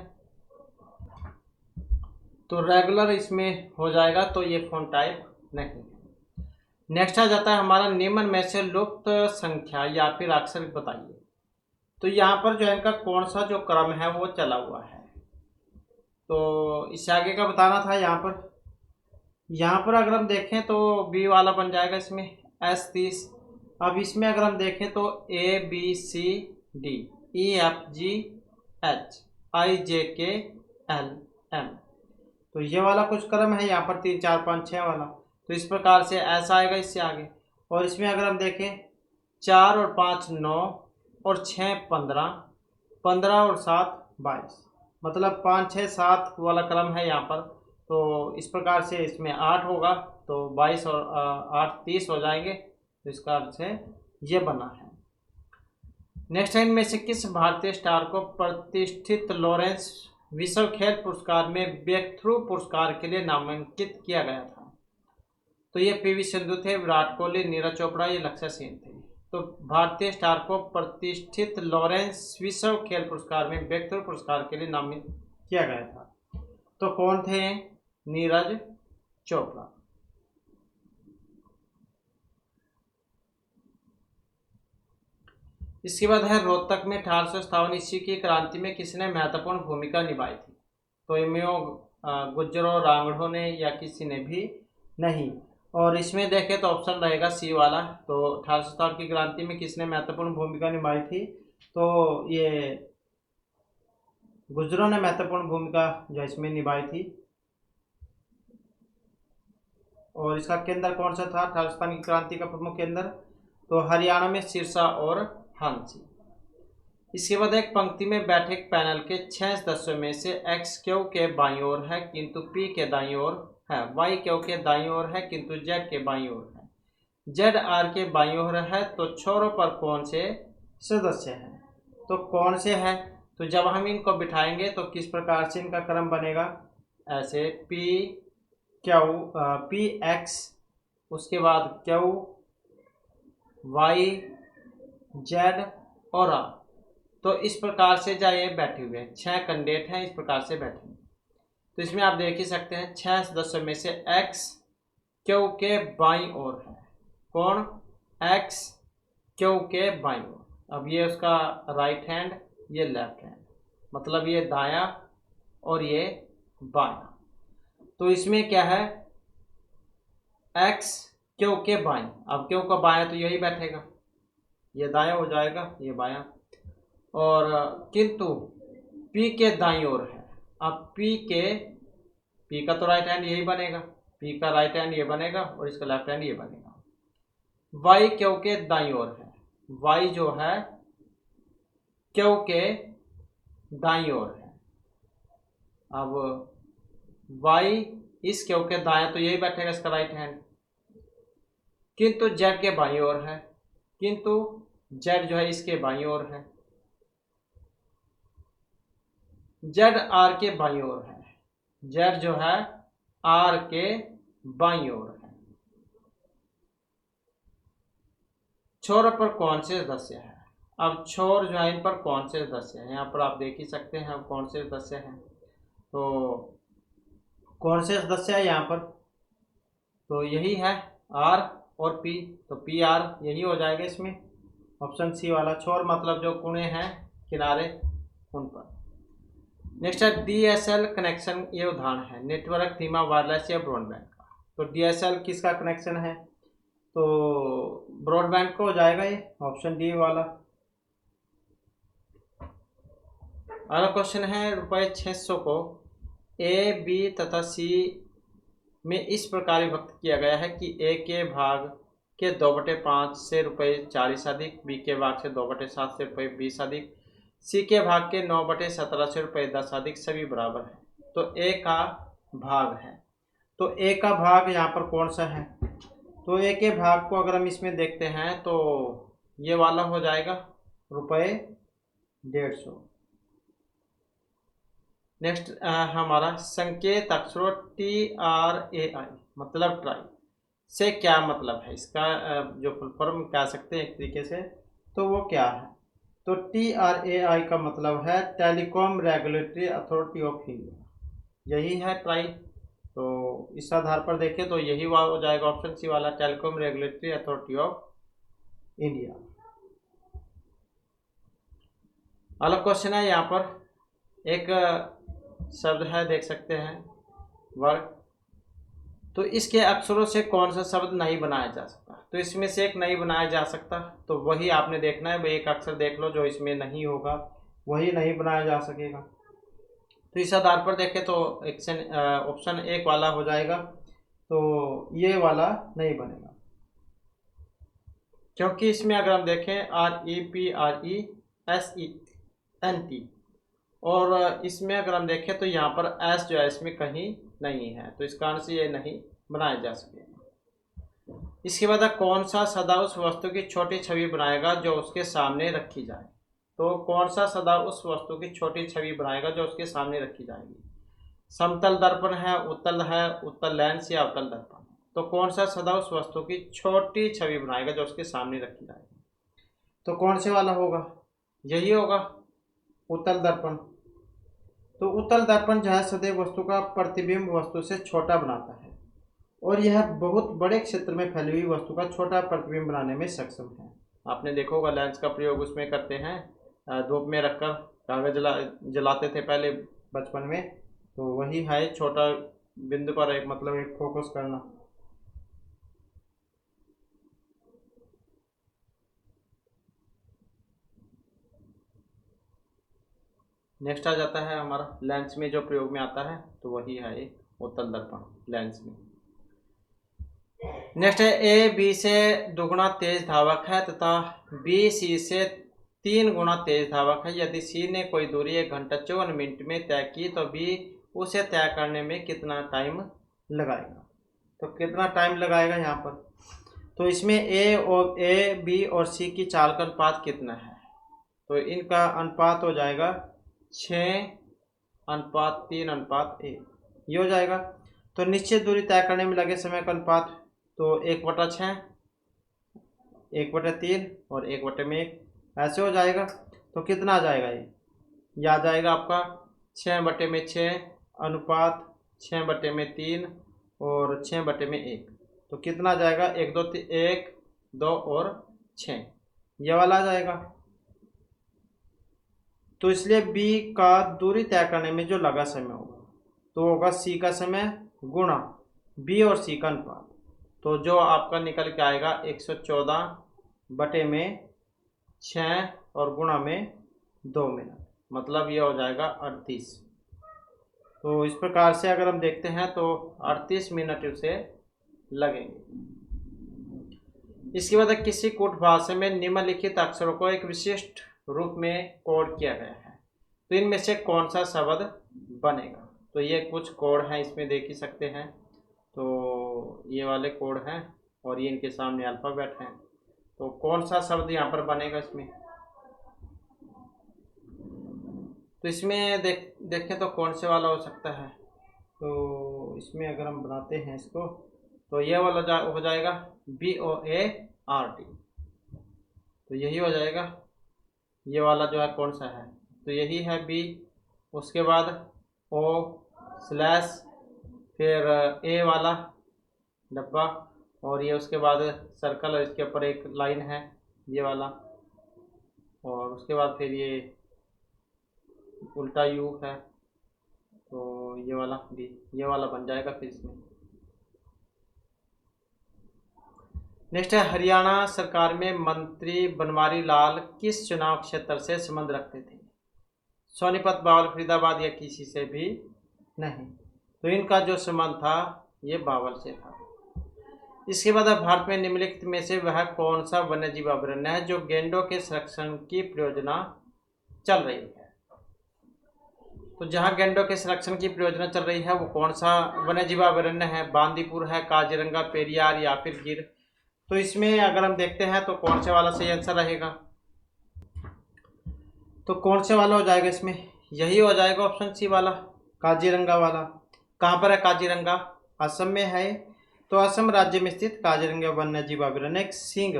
तो रेगुलर इसमें हो जाएगा, तो ये फ़ॉन्ट टाइप नहीं है। नेक्स्ट आ जाता है हमारा निम्न में से लुप्त संख्या या फिर अक्षर बताइए। तो यहाँ पर जो है इनका कौन सा जो क्रम है वो चला हुआ है, तो इससे आगे का बताना था। यहाँ पर अगर हम देखें तो बी वाला बन जाएगा इसमें S30। अब इसमें अगर हम देखें तो ABCD EFG HIJKLM, तो ये वाला कुछ क्रम है यहाँ पर 3 4 5 6 वाला, तो इस प्रकार से ऐसा आएगा इससे आगे। और इसमें अगर हम देखें 4 और 5 9 और 6 15, 15 और 7 22, मतलब 5 6 7 वाला क्रम है यहाँ पर। तो इस प्रकार से इसमें 8 होगा, तो 22 और 8 30 हो जाएंगे, तो इसका अर्थ है ये बना है। नेक्स्ट है इनमें से किस भारतीय स्टार को प्रतिष्ठित लॉरेंस विश्व खेल पुरस्कार में ब्रेक थ्रू पुरस्कार के लिए नामांकित किया गया था? तो ये PV सिंधु थे, विराट कोहली, नीरज चोपड़ा, ये लक्ष्य सेन थे। तो भारतीय स्टार को प्रतिष्ठित लॉरेंस विश्व खेल पुरस्कार में ब्रेक थ्रू पुरस्कार के लिए नामित किया गया था, तो कौन थे? नीरज चोपड़ा। इसके बाद है रोहतक में 1857 ईस्वी की क्रांति में किसने महत्वपूर्ण भूमिका निभाई थी? तो इनमें गुज्जरों, रांगड़ों ने या किसी ने भी नहीं। और इसमें देखें तो ऑप्शन रहेगा सी वाला। तो 1857 की क्रांति में किसने महत्वपूर्ण भूमिका निभाई थी? तो ये गुज्जरों ने महत्वपूर्ण भूमिका जो इसमें निभाई थी। और इसका केंद्र कौन सा था 1857 की क्रांति का प्रमुख केंद्र? तो हरियाणा में सिरसा और हांसी। इसके बाद एक पंक्ति में बैठे पैनल के 6 सदस्यों में से एक्स क्यू के बाईं ओर है किंतु पी के दाईं ओर है, वाई क्यू के दाईं ओर है किंतु जेड के बाईं ओर है, जेड आर के बाईं ओर है, तो छोरों पर कौन से सदस्य हैं? तो कौन से हैं? तो जब हम इनको बिठाएंगे तो किस प्रकार से इनका क्रम बनेगा? ऐसे पी क्यू पी एक्स, उसके बाद क्यू वाई जेड और आर, तो इस प्रकार से जो ये बैठे हुए हैं 6 कैंडिडेट हैं, इस प्रकार से बैठे हैं। तो इसमें आप देख ही सकते हैं 6 सदस्यों में से एक्स क्यू के बाईं ओर है। कौन? एक्स क्यू के बाईं ओर। अब ये उसका राइट हैंड, ये लेफ्ट हैंड, मतलब ये दाया और ये बाया। तो इसमें क्या है? एक्स क्यू के बाईं। अब क्यू का बाया तो यही बैठेगा, ये दाया हो जाएगा, ये बाया। और किंतु पी के दाईं ओर है। अब पी का तो राइट हैंड यही बनेगा, पी का राइट हैंड ये बनेगा और इसका लेफ्ट हैंड ये बनेगा। वाई क्यू के दाईं ओर है, वाई जो है क्यू के दाईं ओर है। अब वाई इस क्यू के दाएं तो यही बैठेगा, इसका राइट हैंड, किंतु जेड के बाईं ओर है, किंतु जेड जो है इसके बाईं ओर है। जेड आर के बाईं ओर है, जेड जो है आर के बाईं ओर है। छोर पर कौन से सदस्य है? अब छोर जो है इन पर कौन से सदस्य है, यहाँ पर आप देख ही सकते हैं अब कौन से सदस्य हैं। तो कौन से सदस्य है यहाँ पर? तो यही है आर और पी, तो पी आर यही हो जाएगा इसमें, ऑप्शन सी वाला। छोर मतलब जो कोने हैं किनारे उन पर। नेक्स्ट है डीएसएल कनेक्शन, ये उदाहरण है नेटवर्क, धीमा, वायरलेस या ब्रॉडबैंड का। तो डीएसएल किसका कनेक्शन है? तो ब्रॉडबैंड का हो जाएगा ये, ऑप्शन डी वाला। अगला क्वेश्चन है ₹600 को ए बी तथा सी में इस प्रकार विभक्त किया गया है कि ए के भाग के 2/5 से ₹40 अधिक, बी के भाग से 2/7 से ₹20 अधिक, सी के भाग के 9/17 से ₹10 अधिक, सभी बराबर है। तो ए का भाग है, तो ए का भाग यहाँ पर कौन सा है? तो ए के भाग को अगर हम इसमें देखते हैं तो ये वाला हो जाएगा ₹150। नेक्स्ट हमारा संकेत अक्षरों TRAI मतलब ट्राई से क्या मतलब है? इसका जो फुल फॉर्म कह सकते हैं एक तरीके से, तो वो क्या है? तो TRAI का मतलब है telecom regulatory authority of India, यही है ट्राई। तो इस आधार पर देखें तो यही हो जाएगा ऑप्शन सी वाला, telecom regulatory authority of India. अलग क्वेश्चन है यहाँ पर, एक शब्द है देख सकते हैं वर्ग, तो इसके अक्षरों से कौन सा शब्द नहीं बनाया जा सकता? तो इसमें से एक नहीं बनाया जा सकता, तो वही आपने देखना है भाई, एक अक्षर देख लो जो इसमें नहीं होगा वही नहीं बनाया जा सकेगा। तो इस आधार पर देखें तो ऑप्शन एक वाला हो जाएगा, तो ये वाला नहीं बनेगा, क्योंकि इसमें अगर हम देखें REPRESENT और इसमें अगर हम देखें तो यहाँ पर एस जो है इसमें कहीं नहीं है, तो इस कारण से ये नहीं बनाया जा सकेगा। इसके बाद कौन सा सदा उस वस्तु की छोटी छवि बनाएगा जो उसके सामने रखी जाए? तो कौन सा सदा उस वस्तु की छोटी छवि बनाएगा जो उसके सामने रखी जाएगी? समतल दर्पण है, उत्तल लेंस या अवतल दर्पण? तो कौन सा सदा उस वस्तु की छोटी छवि बनाएगा जो उसके सामने रखी जाएगी? तो कौन से वाला होगा? यही होगा, उत्तल दर्पण। तो उत्तल दर्पण जो है सदैव वस्तु का प्रतिबिंब वस्तु से छोटा बनाता है और यह बहुत बड़े क्षेत्र में फैली हुई वस्तु का छोटा प्रतिबिंब बनाने में सक्षम है। आपने देखा होगा लेंस का प्रयोग उसमें करते हैं, धूप में रखकर कागज जलाते थे पहले बचपन में, तो वही है छोटा बिंदु पर एक मतलब एक फोकस करना। नेक्स्ट आ जाता है हमारा लेंस में जो प्रयोग में आता है, तो वही है एक उत्तल दर्पण लेंस में। नेक्स्ट है ए बी से दुगुना तेज धावक है तथा बी सी से 3 गुना तेज धावक है। यदि सी ने कोई दूरी 1 घंटा 54 मिनट में तय की तो बी उसे तय करने में कितना टाइम लगाएगा? तो कितना टाइम लगाएगा यहाँ पर? तो इसमें ए बी और सी की चाल का अनुपात कितना है? तो इनका अनुपात हो जाएगा 6:3:1 ये हो जाएगा। तो निश्चित दूरी तय करने में लगे समय का अनुपात तो 1/6, 1/3 और 1/1 ऐसे हो जाएगा। तो कितना आ जाएगा ये आ जाएगा आपका 6/6 अनुपात 6/3 और 6/1। तो कितना आ जाएगा 1 2 और 6 ये वाला आ जाएगा। तो इसलिए बी का दूरी तय करने में जो लगा समय होगा तो होगा सी का समय गुणा बी और सी का अनुपात, तो जो आपका निकल के आएगा 114/6 और गुणा में 2 मिनट, मतलब ये हो जाएगा 38। तो इस प्रकार से अगर हम देखते हैं तो 38 मिनट उसे लगेंगे। इसके बाद किसी कूट भाषा में निम्नलिखित अक्षरों को एक विशिष्ट रूप में कोड किया गया है, तो इनमें से कौन सा शब्द बनेगा? तो ये कुछ कोड हैं इसमें देख ही सकते हैं, तो ये वाले कोड हैं और ये इनके सामने अल्फ़ाबेट हैं, तो कौन सा शब्द यहाँ पर बनेगा इसमें? तो इसमें देखें तो कौन से वाला हो सकता है। तो इसमें अगर हम बनाते हैं इसको तो ये वाला हो जाएगा BOART, तो यही हो जाएगा। ये वाला जो है कौन सा है, तो यही है B। उसके बाद O स्लैश, फिर A वाला डब्बा, और ये उसके बाद सर्कल, और इसके ऊपर एक लाइन है ये वाला, और उसके बाद फिर ये उल्टा U है, तो ये वाला B, ये वाला बन जाएगा फिर इसमें। नेक्स्ट है, हरियाणा सरकार में मंत्री बनवारी लाल किस चुनाव क्षेत्र से संबंध रखते थे? सोनीपत, बावल, फरीदाबाद या किसी से भी नहीं। तो इनका जो संबंध था ये बावल से था। इसके बाद अब भारत में निम्नलिखित में से वह कौन सा वन्यजीव अभयारण्य है जो गैंडों के संरक्षण की परियोजना चल रही है? तो जहां गैंडों के संरक्षण की परियोजना चल रही है वो कौन सा वन्यजीव अभयारण्य है? बांदीपुर है, काजीरंगा, पेरियार या फिर गिर। तो इसमें अगर हम देखते हैं तो कौन से वाला सही आंसर रहेगा, तो कौन से वाला हो जाएगा इसमें? यही हो जाएगा ऑप्शन सी वाला, काजीरंगा वाला। कहाँ पर है काजीरंगा? असम में है। तो असम राज्य में स्थित काजीरंगा वन्यजीव अभयारण्य एक सींग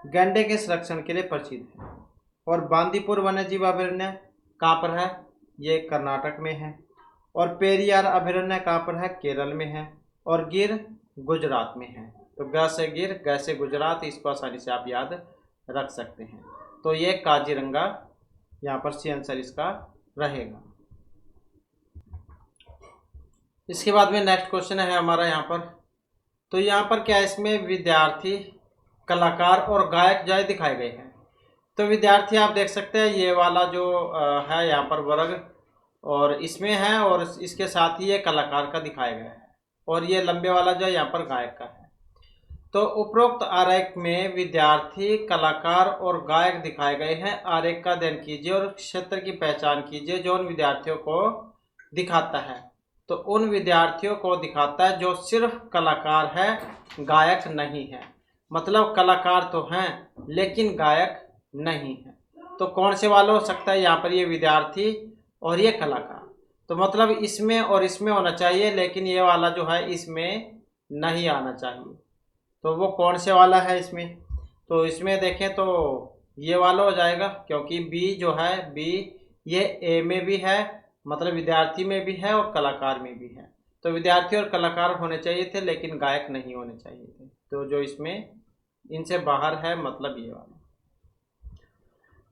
गैंडे के संरक्षण के लिए प्रसिद्ध है। और बांदीपुर वन्यजीव अभयारण्य कहाँ पर है? ये कर्नाटक में है। और पेरियार अभयारण्य कहाँ पर है? केरल में है। और गिर गुजरात में है। तो ग से गिर, ग से गुजरात, इसको आसानी से आप याद रख सकते हैं। तो ये काजीरंगा यहाँ पर सी आंसर इसका रहेगा। इसके बाद में नेक्स्ट क्वेश्चन है हमारा यहाँ पर। तो यहाँ पर क्या है, इसमें विद्यार्थी, कलाकार और गायक जय दिखाए गए हैं। तो विद्यार्थी आप देख सकते हैं ये वाला जो है यहाँ पर वर्ग, और इसमें है, और इसके साथ ही ये कलाकार का दिखाया गया है, और ये लंबे वाला जो यहाँ पर गायक का है। तो उपरोक्त आरेख में विद्यार्थी, कलाकार और गायक दिखाए गए हैं। आरेख का अध्ययन कीजिए और क्षेत्र की पहचान कीजिए जो उन विद्यार्थियों को दिखाता है। तो उन विद्यार्थियों को दिखाता है जो सिर्फ कलाकार है, गायक नहीं है। मतलब कलाकार तो हैं लेकिन गायक नहीं है। तो कौन से वाला हो सकता है यहाँ पर? ये विद्यार्थी और ये कलाकार। तो मतलब इसमें और इसमें होना चाहिए, लेकिन ये वाला जो है इसमें नहीं आना चाहिए। तो वो कौन से वाला है इसमें? तो इसमें देखें तो ये वाला हो जाएगा, क्योंकि बी जो है, बी ये ए में भी है, मतलब विद्यार्थी में भी है और कलाकार में भी है। तो विद्यार्थी और कलाकार होने चाहिए थे लेकिन गायक नहीं होने चाहिए थे। तो जो इसमें इनसे बाहर है मतलब ये वाला।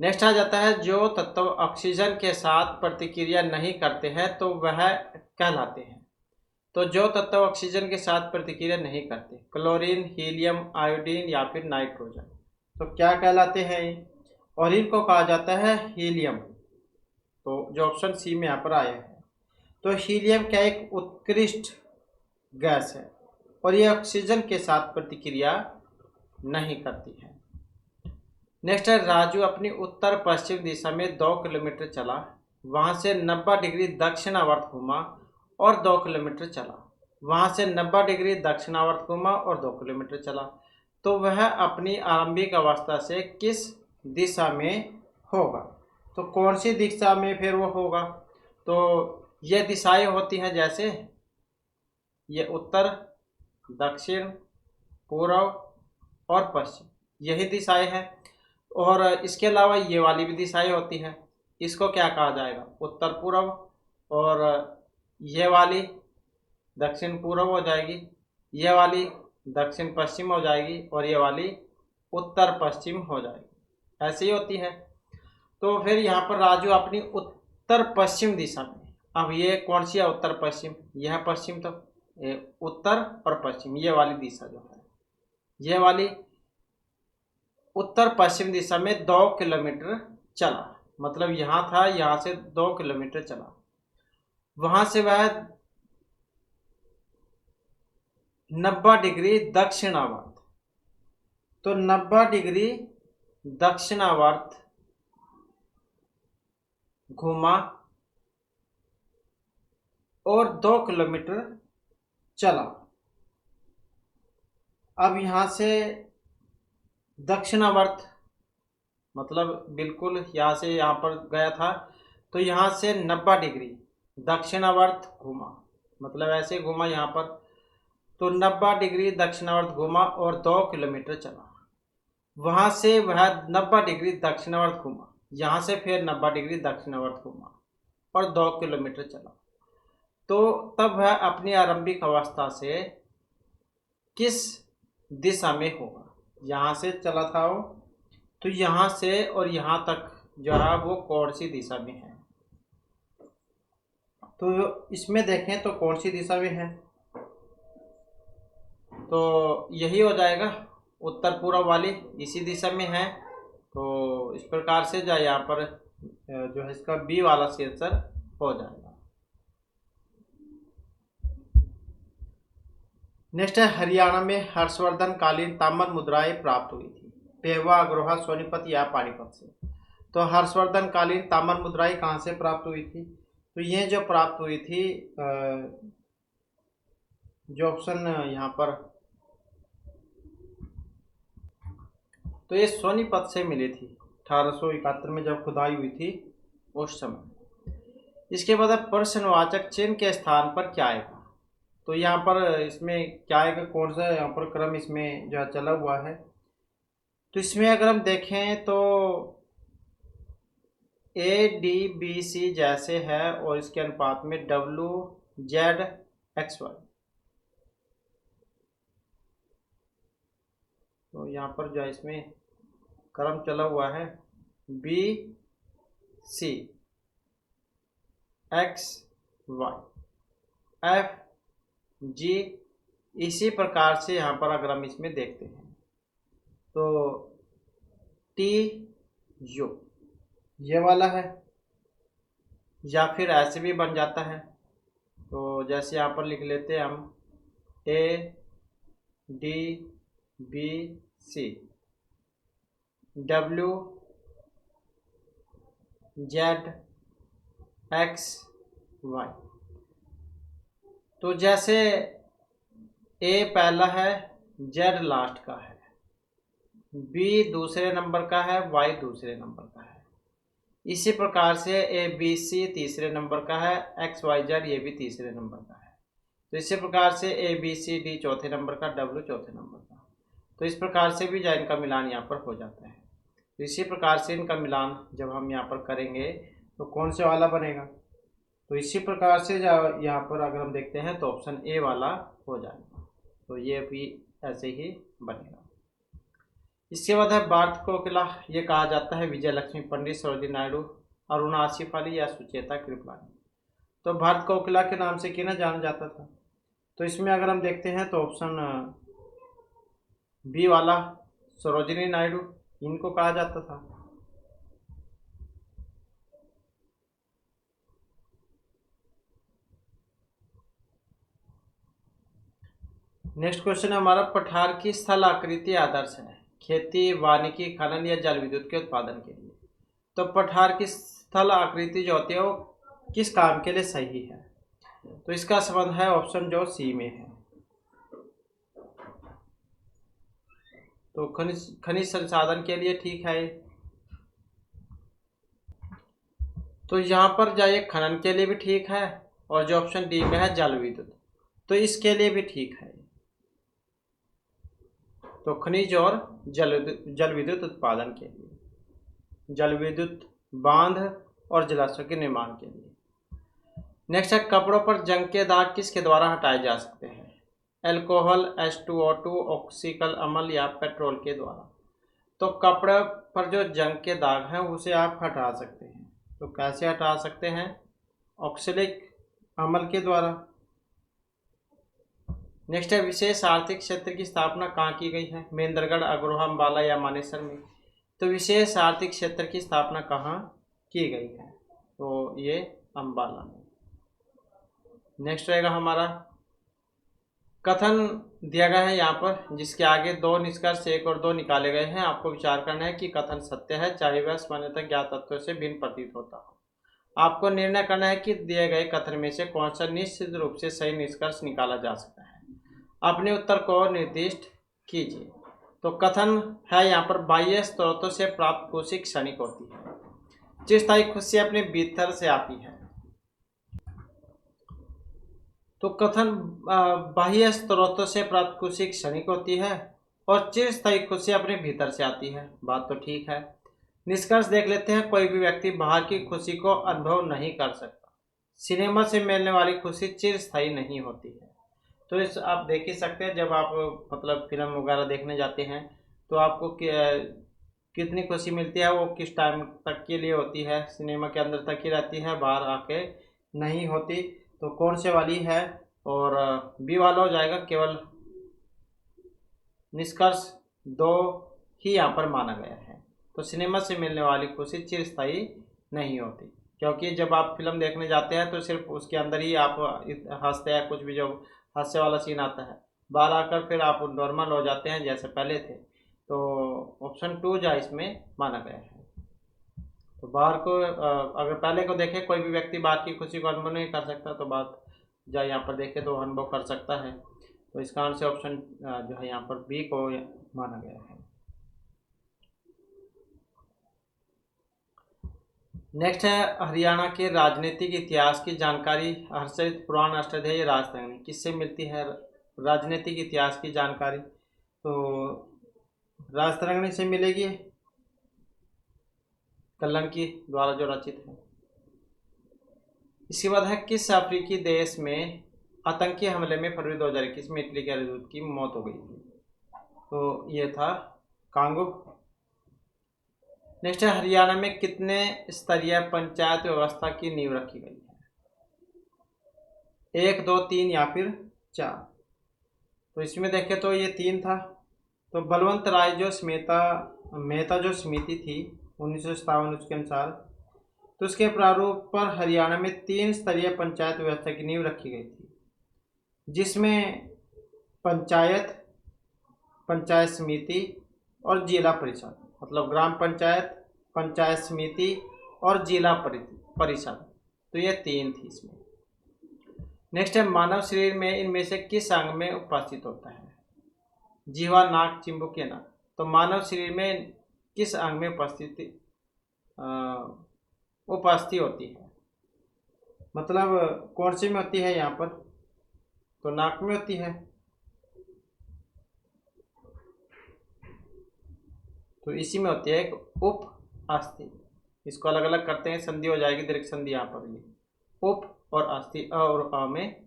नेक्स्ट आ जाता है, जो तत्व ऑक्सीजन के साथ प्रतिक्रिया नहीं करते हैं तो वह कहलाते हैं। तो जो तत्व ऑक्सीजन के साथ प्रतिक्रिया नहीं करते, क्लोरीन, हीलियम, आयोडीन या फिर नाइट्रोजन, तो क्या कहलाते हैं? और इनको कहा जाता है हीलियम। तो जो ऑप्शन सी में यहाँ पर आया है, तो हीलियम क्या एक उत्कृष्ट गैस है और ये ऑक्सीजन के साथ प्रतिक्रिया नहीं करती है। नेक्स्ट है, राजू अपनी उत्तर पश्चिम दिशा में 2 किलोमीटर चला, वहां से 90 डिग्री दक्षिणावर्त घूमा और 2 किलोमीटर चला, वहां से 90 डिग्री दक्षिणावर्त घूमा और 2 किलोमीटर चला। तो वह अपनी आरंभिक अवस्था से किस दिशा में होगा? तो कौन सी दिशा में फिर वो होगा? तो ये दिशाएं होती हैं, जैसे ये उत्तर, दक्षिण, पूर्व और पश्चिम, यही दिशाएं हैं। और इसके अलावा ये वाली भी दिशाएं होती हैं, इसको क्या कहा जाएगा? उत्तर पूर्व। और ये वाली दक्षिण पूर्व हो जाएगी, ये वाली दक्षिण पश्चिम हो जाएगी, और ये वाली उत्तर पश्चिम हो जाएगी। ऐसे ही होती है। तो फिर यहाँ पर राजू अपनी उत्तर पश्चिम दिशा में, अब ये कौन सी है उत्तर पश्चिम? यह है पश्चिम, तो ये उत्तर और पश्चिम, ये वाली दिशा जो है, ये वाली उत्तर पश्चिम दिशा में 2 किलोमीटर चला। मतलब यहाँ था, यहाँ से 2 किलोमीटर चला, वहां से वह 90 डिग्री दक्षिणावर्त, तो 90 डिग्री दक्षिणावर्त घूमा और 2 किलोमीटर चला। अब यहां से दक्षिणावर्त मतलब बिल्कुल यहाँ से यहाँ पर गया था, तो यहाँ से 90 डिग्री दक्षिणावर्त घूमा, मतलब ऐसे घूमा यहाँ पर, तो 90 डिग्री दक्षिणावर्त घूमा और 2 किलोमीटर चला। वहाँ से वह 90 डिग्री दक्षिणावर्त घूमा, यहाँ से फिर 90 डिग्री दक्षिणावर्त घूमा और 2 किलोमीटर चला। तो तब वह अपनी आरंभिक अवस्था से किस दिशा में होगा? यहाँ से चला था वो, तो यहाँ से और यहाँ तक जो है वो कौन सी दिशा में है? तो इसमें देखें तो कौन सी दिशा में है, तो यही हो जाएगा उत्तर पूर्व वाली, इसी दिशा में है। तो इस प्रकार से जो यहाँ पर जो है इसका बी वाला आंसर हो जाएगा। नेक्स्ट है, हरियाणा में हर्षवर्धन कालीन ताम्र मुद्राएं प्राप्त हुई थी, पेवा, अग्रोहा, सोनीपत या पानीपत से। तो हर्षवर्धन कालीन ताम्र मुद्राएं कहाँ से प्राप्त हुई थी? तो ये जो प्राप्त हुई थी, जो ऑप्शन यहाँ पर, तो ये सोनीपत से मिली थी 1871 में जब खुदाई हुई थी उस समय। इसके बाद प्रश्नवाचक चिन्ह के स्थान पर क्या आएगा? तो यहाँ पर इसमें क्या आएगा, कौन सा यहाँ पर क्रम इसमें जो चला हुआ है? तो इसमें अगर हम देखें तो ए डी बी सी जैसे है और इसके अनुपात में डब्ल्यू जेड एक्स वाई। तो यहाँ पर जो है इसमें क्रम चला हुआ है B C X Y F G. इसी प्रकार से यहाँ पर अगर हम इसमें देखते हैं तो टी यू ये वाला है, या फिर ऐसे भी बन जाता है। तो जैसे यहाँ पर लिख लेते हैं हम A D B C W Z X Y. तो जैसे ए पहला है, जेड लास्ट का है, बी दूसरे नंबर का है, वाई दूसरे नंबर का है। इसी प्रकार से ए बी सी तीसरे नंबर का है, एक्स वाई जेड ये भी तीसरे नंबर का है। तो इसी प्रकार से ए बी सी डी चौथे नंबर का, डब्ल्यू चौथे नंबर का। तो इस प्रकार से भी जो इनका मिलान यहाँ पर हो जाता है। तो इसी प्रकार से इनका मिलान जब हम यहाँ पर करेंगे तो कौन से वाला बनेगा? तो इसी प्रकार से यहाँ पर अगर हम देखते हैं तो ऑप्शन ए वाला हो जाएगा। तो ये भी ऐसे ही बनेगा। इसके बाद है भारत कोकिला, ये कहा जाता है विजय लक्ष्मी पंडित, सरोजिनी नायडू, अरुणा आसिफ अली या सुचेता कृपलानी। तो भारत कोकिला के नाम से किन्हें जाना जाता था? तो इसमें अगर हम देखते हैं तो ऑप्शन बी वाला सरोजिनी नायडू, इनको कहा जाता था। नेक्स्ट क्वेश्चन है हमारा, पठार की स्थल आकृति आदर्श है खेती, वानिकी, खनन या जल विद्युत के उत्पादन के लिए। तो पठार की स्थल आकृति जो होती है वो किस काम के लिए सही है? तो इसका संबंध है ऑप्शन जो सी में है। तो खनिज संसाधन के लिए ठीक है। तो यहाँ पर जाइए खनन के लिए भी ठीक है, और जो ऑप्शन डी में है जल विद्युत, तो इसके लिए भी ठीक है। तो खनिज और जल विद्युत उत्पादन के लिए, जल विद्युत बांध और जलाशय के निर्माण के लिए। नेक्स्ट है, कपड़ों पर जंग के दाग किसके द्वारा हटाए जा सकते हैं? एल्कोहल, H2O2, ऑक्सीकल अम्ल या पेट्रोल के द्वारा। तो कपड़े पर जो जंग के दाग हैं उसे आप हटा सकते हैं। तो कैसे हटा सकते हैं? ऑक्सैलिक अम्ल के द्वारा। नेक्स्ट है, विशेष आर्थिक क्षेत्र की स्थापना कहाँ की गई है? महेंद्रगढ़, अग्रोहा, अम्बाला या मानेसर में। तो विशेष आर्थिक क्षेत्र की स्थापना कहाँ की गई है? तो ये अम्बाला में। नेक्स्ट रहेगा हमारा, कथन दिया गया है यहाँ पर जिसके आगे दो निष्कर्ष 1 और 2 निकाले गए हैं। आपको विचार करना है कि कथन सत्य है चाहे वह सामान्यतः ज्ञात तत्वों से भिन्न प्रतीत होता हो। आपको निर्णय करना है कि दिए गए कथन में से कौन सा निश्चित रूप से सही निष्कर्ष निकाला जा सकता है। अपने उत्तर को निर्दिष्ट कीजिए। तो कथन है यहाँ पर, बाह्य स्रोतों से प्राप्त खुशी क्षणिक होती है। चिरस्थायी खुशी अपने भीतर से आती है। तो कथन बाह्य स्रोतों से प्राप्त खुशी क्षणिक होती है और चिरस्थायी खुशी अपने भीतर से आती है। बात तो ठीक है। निष्कर्ष देख लेते हैं। कोई भी व्यक्ति बाहर की खुशी को अनुभव नहीं कर सकता। सिनेमा से मिलने वाली खुशी चिरस्थायी नहीं होती है। तो इस आप देख ही सकते हैं, जब आप मतलब फिल्म वगैरह देखने जाते हैं तो आपको कितनी खुशी मिलती है, वो किस टाइम तक के लिए होती है, सिनेमा के अंदर तक ही रहती है, बाहर आके नहीं होती। तो कौन से वाली है, और बी वाला हो जाएगा केवल। निष्कर्ष दो ही यहाँ पर माना गया है। तो सिनेमा से मिलने वाली खुशी चिरस्थायी नहीं होती, क्योंकि जब आप फिल्म देखने जाते हैं तो सिर्फ उसके अंदर ही आप हंसते हैं, कुछ भी जो हास्य वाला सीन आता है, बाहर आकर फिर आप नॉर्मल हो जाते हैं जैसे पहले थे। तो ऑप्शन 2 जो इसमें माना गया है। तो बाहर को अगर पहले को देखे, कोई भी व्यक्ति बाहर की खुशी को अनुभव नहीं कर सकता, तो बात जो यहाँ पर देखे तो अनुभव कर सकता है। तो इसका आंसर ऑप्शन जो है यहाँ पर बी को माना गया है। नेक्स्ट है, हरियाणा के राजनीतिक इतिहास की जानकारी हर्षित पुराण अष्टाध्यायी राजतरंगिणी किससे मिलती है? राजनीतिक इतिहास की जानकारी तो राजतरंगिणी से मिलेगी, कल्लन की द्वारा जो रचित है। इसके बाद है, किस अफ्रीकी देश में आतंकी हमले में फरवरी 2021 में इटली के राजदूत की मौत हो गई थी? तो ये था कांगो। नेक्स्ट है, हरियाणा में कितने स्तरीय पंचायत व्यवस्था की नींव रखी गई है? 1, 2, 3 या फिर 4? तो इसमें देखें तो ये 3 था। तो बलवंत राय जो मेहता जो समिति थी 1957 उसके अनुसार, तो उसके प्रारूप पर हरियाणा में 3 स्तरीय पंचायत व्यवस्था की नींव रखी गई थी, जिसमें पंचायत, पंचायत समिति और जिला परिषद, मतलब ग्राम पंचायत, पंचायत समिति और जिला परिषद, तो ये 3 थी इसमें। नेक्स्ट है, मानव शरीर में इनमें से किस अंग में उपस्थित होता है? जीवा, नाक, चिंबुक या नाक? तो मानव शरीर में किस अंग में उपस्थित होती है, मतलब कौन सी में होती है यहाँ पर? तो नाक में होती है। तो इसी में होती है एक उप अस्थि। इसको अलग अलग करते हैं, संधि हो जाएगी, दीर्घ संधि यहाँ पर भी। उप और अस्थि, अ और अ में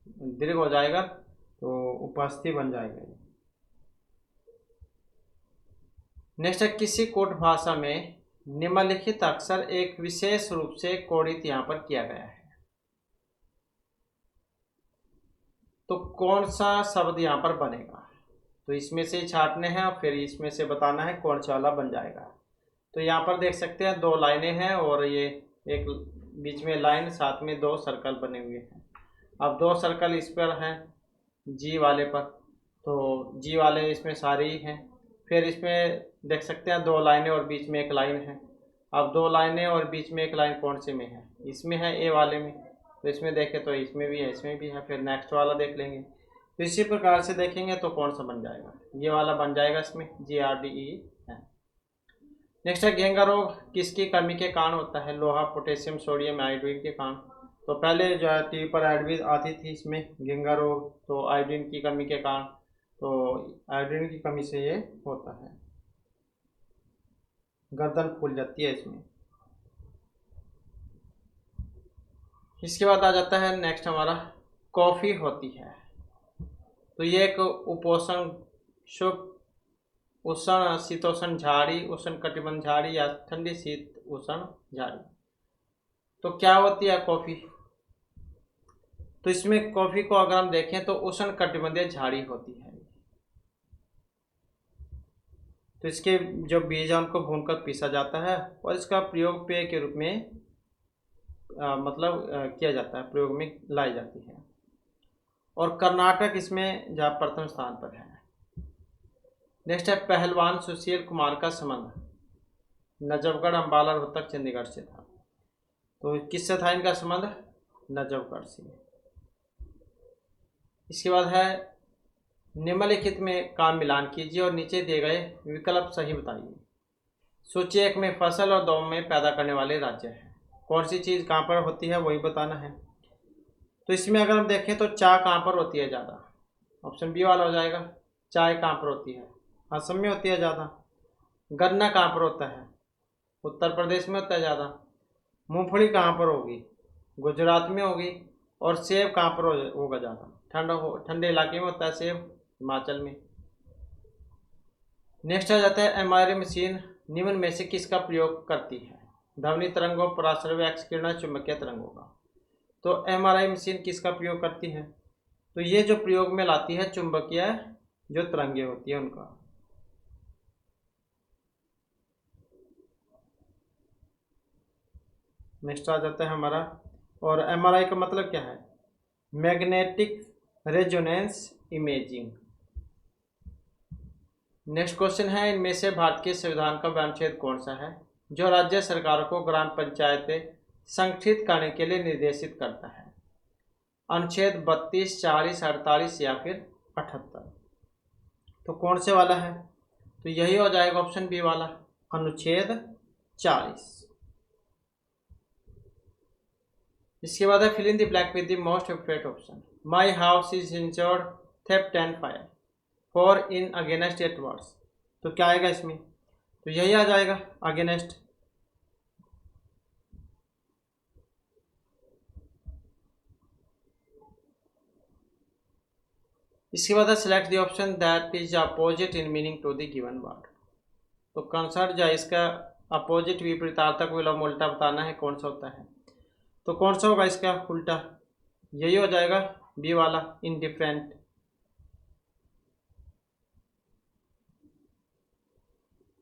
दीर्घ हो जाएगा तो उपस्थि बन जाएगा। नेक्स्ट है, किसी कोट भाषा में निम्नलिखित अक्षर एक विशेष रूप से कोडित यहाँ पर किया गया है? तो कौन सा शब्द यहाँ पर बनेगा? तो इसमें से छाटने हैं और फिर इसमें से बताना है कौन सा वाला बन जाएगा। तो यहाँ पर देख सकते हैं 2 लाइनें हैं और ये एक बीच में लाइन, साथ में 2 सर्कल बने हुए हैं। अब 2 सर्कल इस पर हैं जी वाले पर, तो जी वाले इसमें सारे ही हैं। फिर इसमें देख सकते हैं 2 लाइनें और बीच में एक लाइन है। अब 2 लाइनें और बीच में एक लाइन कौन से में है? इसमें है, ए वाले में। तो इसमें देखें तो इसमें भी है, इसमें भी है। फिर नेक्स्ट वाला देख लेंगे, तो इसी प्रकार से देखेंगे तो कौन सा बन जाएगा? ये वाला बन जाएगा, इसमें GRDE है। नेक्स्ट है, घेंगा रोग किसकी कमी के कारण होता है? लोहा, पोटेशियम, सोडियम, आयोडीन के कारण। तो पहले जो है टीवी पर एड भी आती थी इसमें घेंगा रोग, तो आयोडीन की कमी के कारण, तो आयोडीन की कमी से ये होता है, गर्दन फूल जाती है इसमें। इसके बाद आ जाता है नेक्स्ट हमारा, कॉफ़ी होती है तो ये एक उपोष्ण, शुष्क, उष्ण शीतोष्ण झाड़ी, उष्ण कटिबंध झाड़ी या ठंडी शीत उष्ण झाड़ी। तो क्या होती है कॉफ़ी? तो इसमें कॉफ़ी को अगर हम देखें तो उष्ण कटिबंधीय झाड़ी होती है। तो इसके जो बीज है उनको भूनकर पीसा जाता है और इसका प्रयोग पेय के रूप में किया जाता है, प्रयोग में लाई जाती है। और कर्नाटक इसमें जहाँ प्रथम स्थान पर है। नेक्स्ट है, पहलवान सुशील कुमार का संबंध नजफगढ़, अंबाला, रोहतक, चंडीगढ़ से था। तो किससे था इनका संबंध? नजफगढ़ से। इसके बाद है, निम्नलिखित में का मिलान कीजिए और नीचे दिए गए विकल्प सही बताइए। सूची 1 में फसल और 2 में पैदा करने वाले राज्य हैं। कौन सी चीज़ कहाँ पर होती है वही बताना है। तो इसमें अगर हम देखें तो चाय कहाँ पर होती है ज़्यादा, ऑप्शन बी वाला हो जाएगा। चाय कहाँ पर होती है, असम में होती है ज़्यादा। गन्ना कहाँ पर होता है, उत्तर प्रदेश में होता है ज़्यादा। मूंगफली कहाँ पर होगी, गुजरात में होगी। और सेब कहाँ पर होगा ज़्यादा, ठंडे इलाके में होता है सेब, हिमाचल में। नेक्स्ट आ जाता है एमआरआई मशीन निम्न में से किसका प्रयोग करती है। ध्वनि तरंगों, पराश्रव्य एक्स किरण, चुंबकीय तरंगों का। तो एमआरआई मशीन किसका प्रयोग करती है, तो ये जो प्रयोग में लाती है चुंबकीय जो तरंगें होती है उनका। नेक्स्ट आ जाता है हमारा, और एमआरआई का मतलब क्या है, magnetic resonance imaging. Next question है, इनमें से भारत के संविधान का अनुच्छेद कौन सा है जो राज्य सरकारों को ग्राम पंचायतें संगठित करने के लिए निर्देशित करता है। अनुच्छेद 32, 40, 48 या फिर 78। तो कौन से वाला है, तो यही हो जाएगा ऑप्शन बी वाला, अनुच्छेद 40। इसके बाद है fill in the blank with the most appropriate option. My house is insured theft and fire for in against at words. तो क्या आएगा इसमें, तो यही आ जाएगा अगेंस्ट। इसके बाद है select the option that is opposite in meaning to the given word. तो कंसर्ट जो है इसका अपोजिट विपरीतार्थक विलोम उल्टा बताना है कौन सा होता है। तो कौन सा होगा इसका उल्टा, यही हो जाएगा बी वाला, इनडिफरेंट।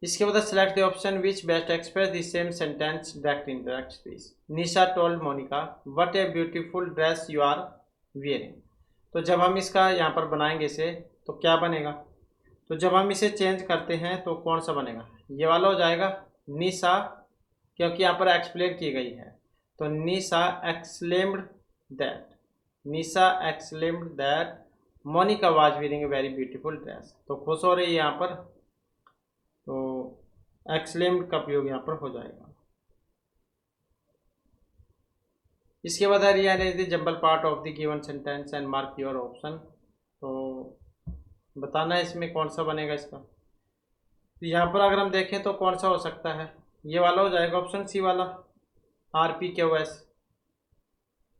इसके बाद select the option which best express the same sentence direct indirect speech. Nisha told Monica what a beautiful dress you are wearing. तो जब हम इसका यहाँ पर बनाएंगे इसे तो क्या बनेगा, तो जब हम इसे चेंज करते हैं तो कौन सा बनेगा, ये वाला हो जाएगा निशा, क्योंकि यहाँ पर एक्सप्लेन की गई है। तो Nisha exclaimed that, Nisha exclaimed that Monica was wearing a very beautiful dress. तो खुश हो रही है यहाँ पर, तो एक्सलेम्ड का प्रयोग यहाँ पर हो जाएगा। इसके बाद है rearrange the jumble part of the given sentence and mark your option. तो बताना है इसमें कौन सा बनेगा इसका। तो यहाँ पर अगर हम देखें तो कौन सा हो सकता है, ये वाला हो जाएगा ऑप्शन सी वाला, आर पी क्यू एस।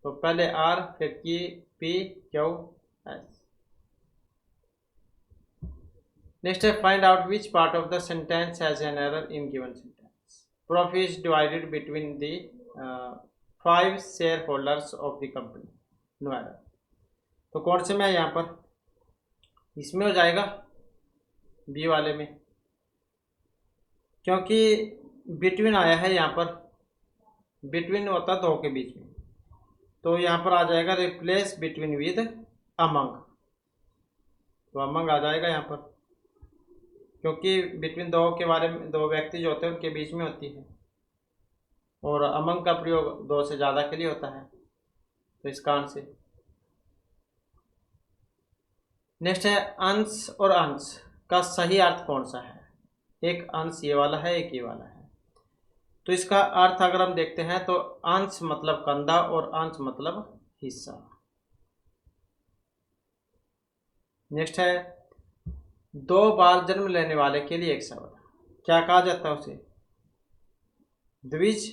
तो पहले आर फिर की पी क्यू एस। नेक्स्ट है find out which part of the sentence has an error in given sentence. Profit is divided between the 5 share holders of the company, no error. तो कौन से में है यहाँ पर, इसमें हो जाएगा बी वाले में, क्योंकि बिटवीन आया है यहाँ पर, बिटवीन होता दो के बीच में, तो यहाँ पर आ जाएगा रिप्लेस बिटवीन विद अमंग। तो अमंग आ जाएगा यहाँ पर, क्योंकि बिटवीन दो के बारे में, दो व्यक्ति जो होते हैं उनके बीच में होती है, और अमंग का प्रयोग दो से ज़्यादा के लिए होता है, तो इस कारण से। नेक्स्ट है अंश और अंश का सही अर्थ कौन सा है। एक अंश ये वाला है, एक ये वाला है। तो इसका अर्थ अगर हम देखते हैं तो अंश मतलब कंधा और अंश मतलब हिस्सा। नेक्स्ट है 2 बार जन्म लेने वाले के लिए एक शब्द, क्या कहा जाता है उसे, द्विज।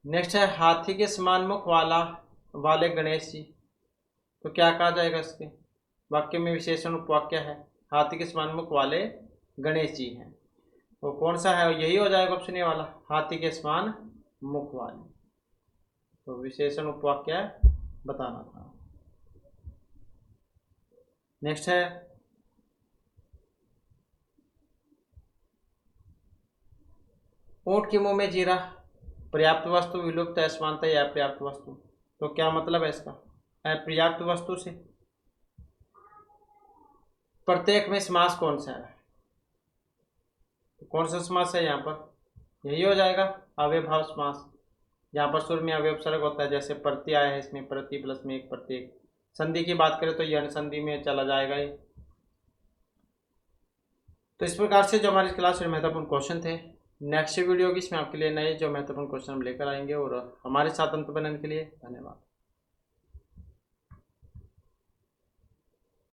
नेक्स्ट है हाथी के समान मुख वाले गणेश जी। तो क्या कहा जाएगा इसके, वाक्य में विशेषण उपवाक्य है, हाथी के समान मुख वाले गणेश जी हैं। तो कौन सा है, यही हो जाएगा ऑप्शन ए वाला, हाथी के समान मुख वाले। तो विशेषण उपवाक्य बताना था। नेक्स्ट है ऊंट के मुंह में जीरा, पर्याप्त वस्तु, विलुप्त, असमानता या पर्याप्त वस्तु। तो क्या मतलब है इसका, पर्याप्त वस्तु से। प्रत्येक में समास कौन सा है, तो कौन सा समास है यहाँ पर, यही हो जाएगा अव्ययभाव समास। यहाँ पर शुरू में अवयव सर्ग होता है, जैसे प्रति आया है इसमें, प्रति प्लस में एक प्रत्येक। संधि की बात करें तो यण संधि में चला जाएगा ये। तो इस प्रकार से जो हमारी क्लास में महत्वपूर्ण क्वेश्चन थे, नेक्स्ट वीडियो की इसमें आपके लिए नए जो महत्वपूर्ण क्वेश्चन हम लेकर आएंगे। और हमारे साथ अंत बनाने के लिए धन्यवाद।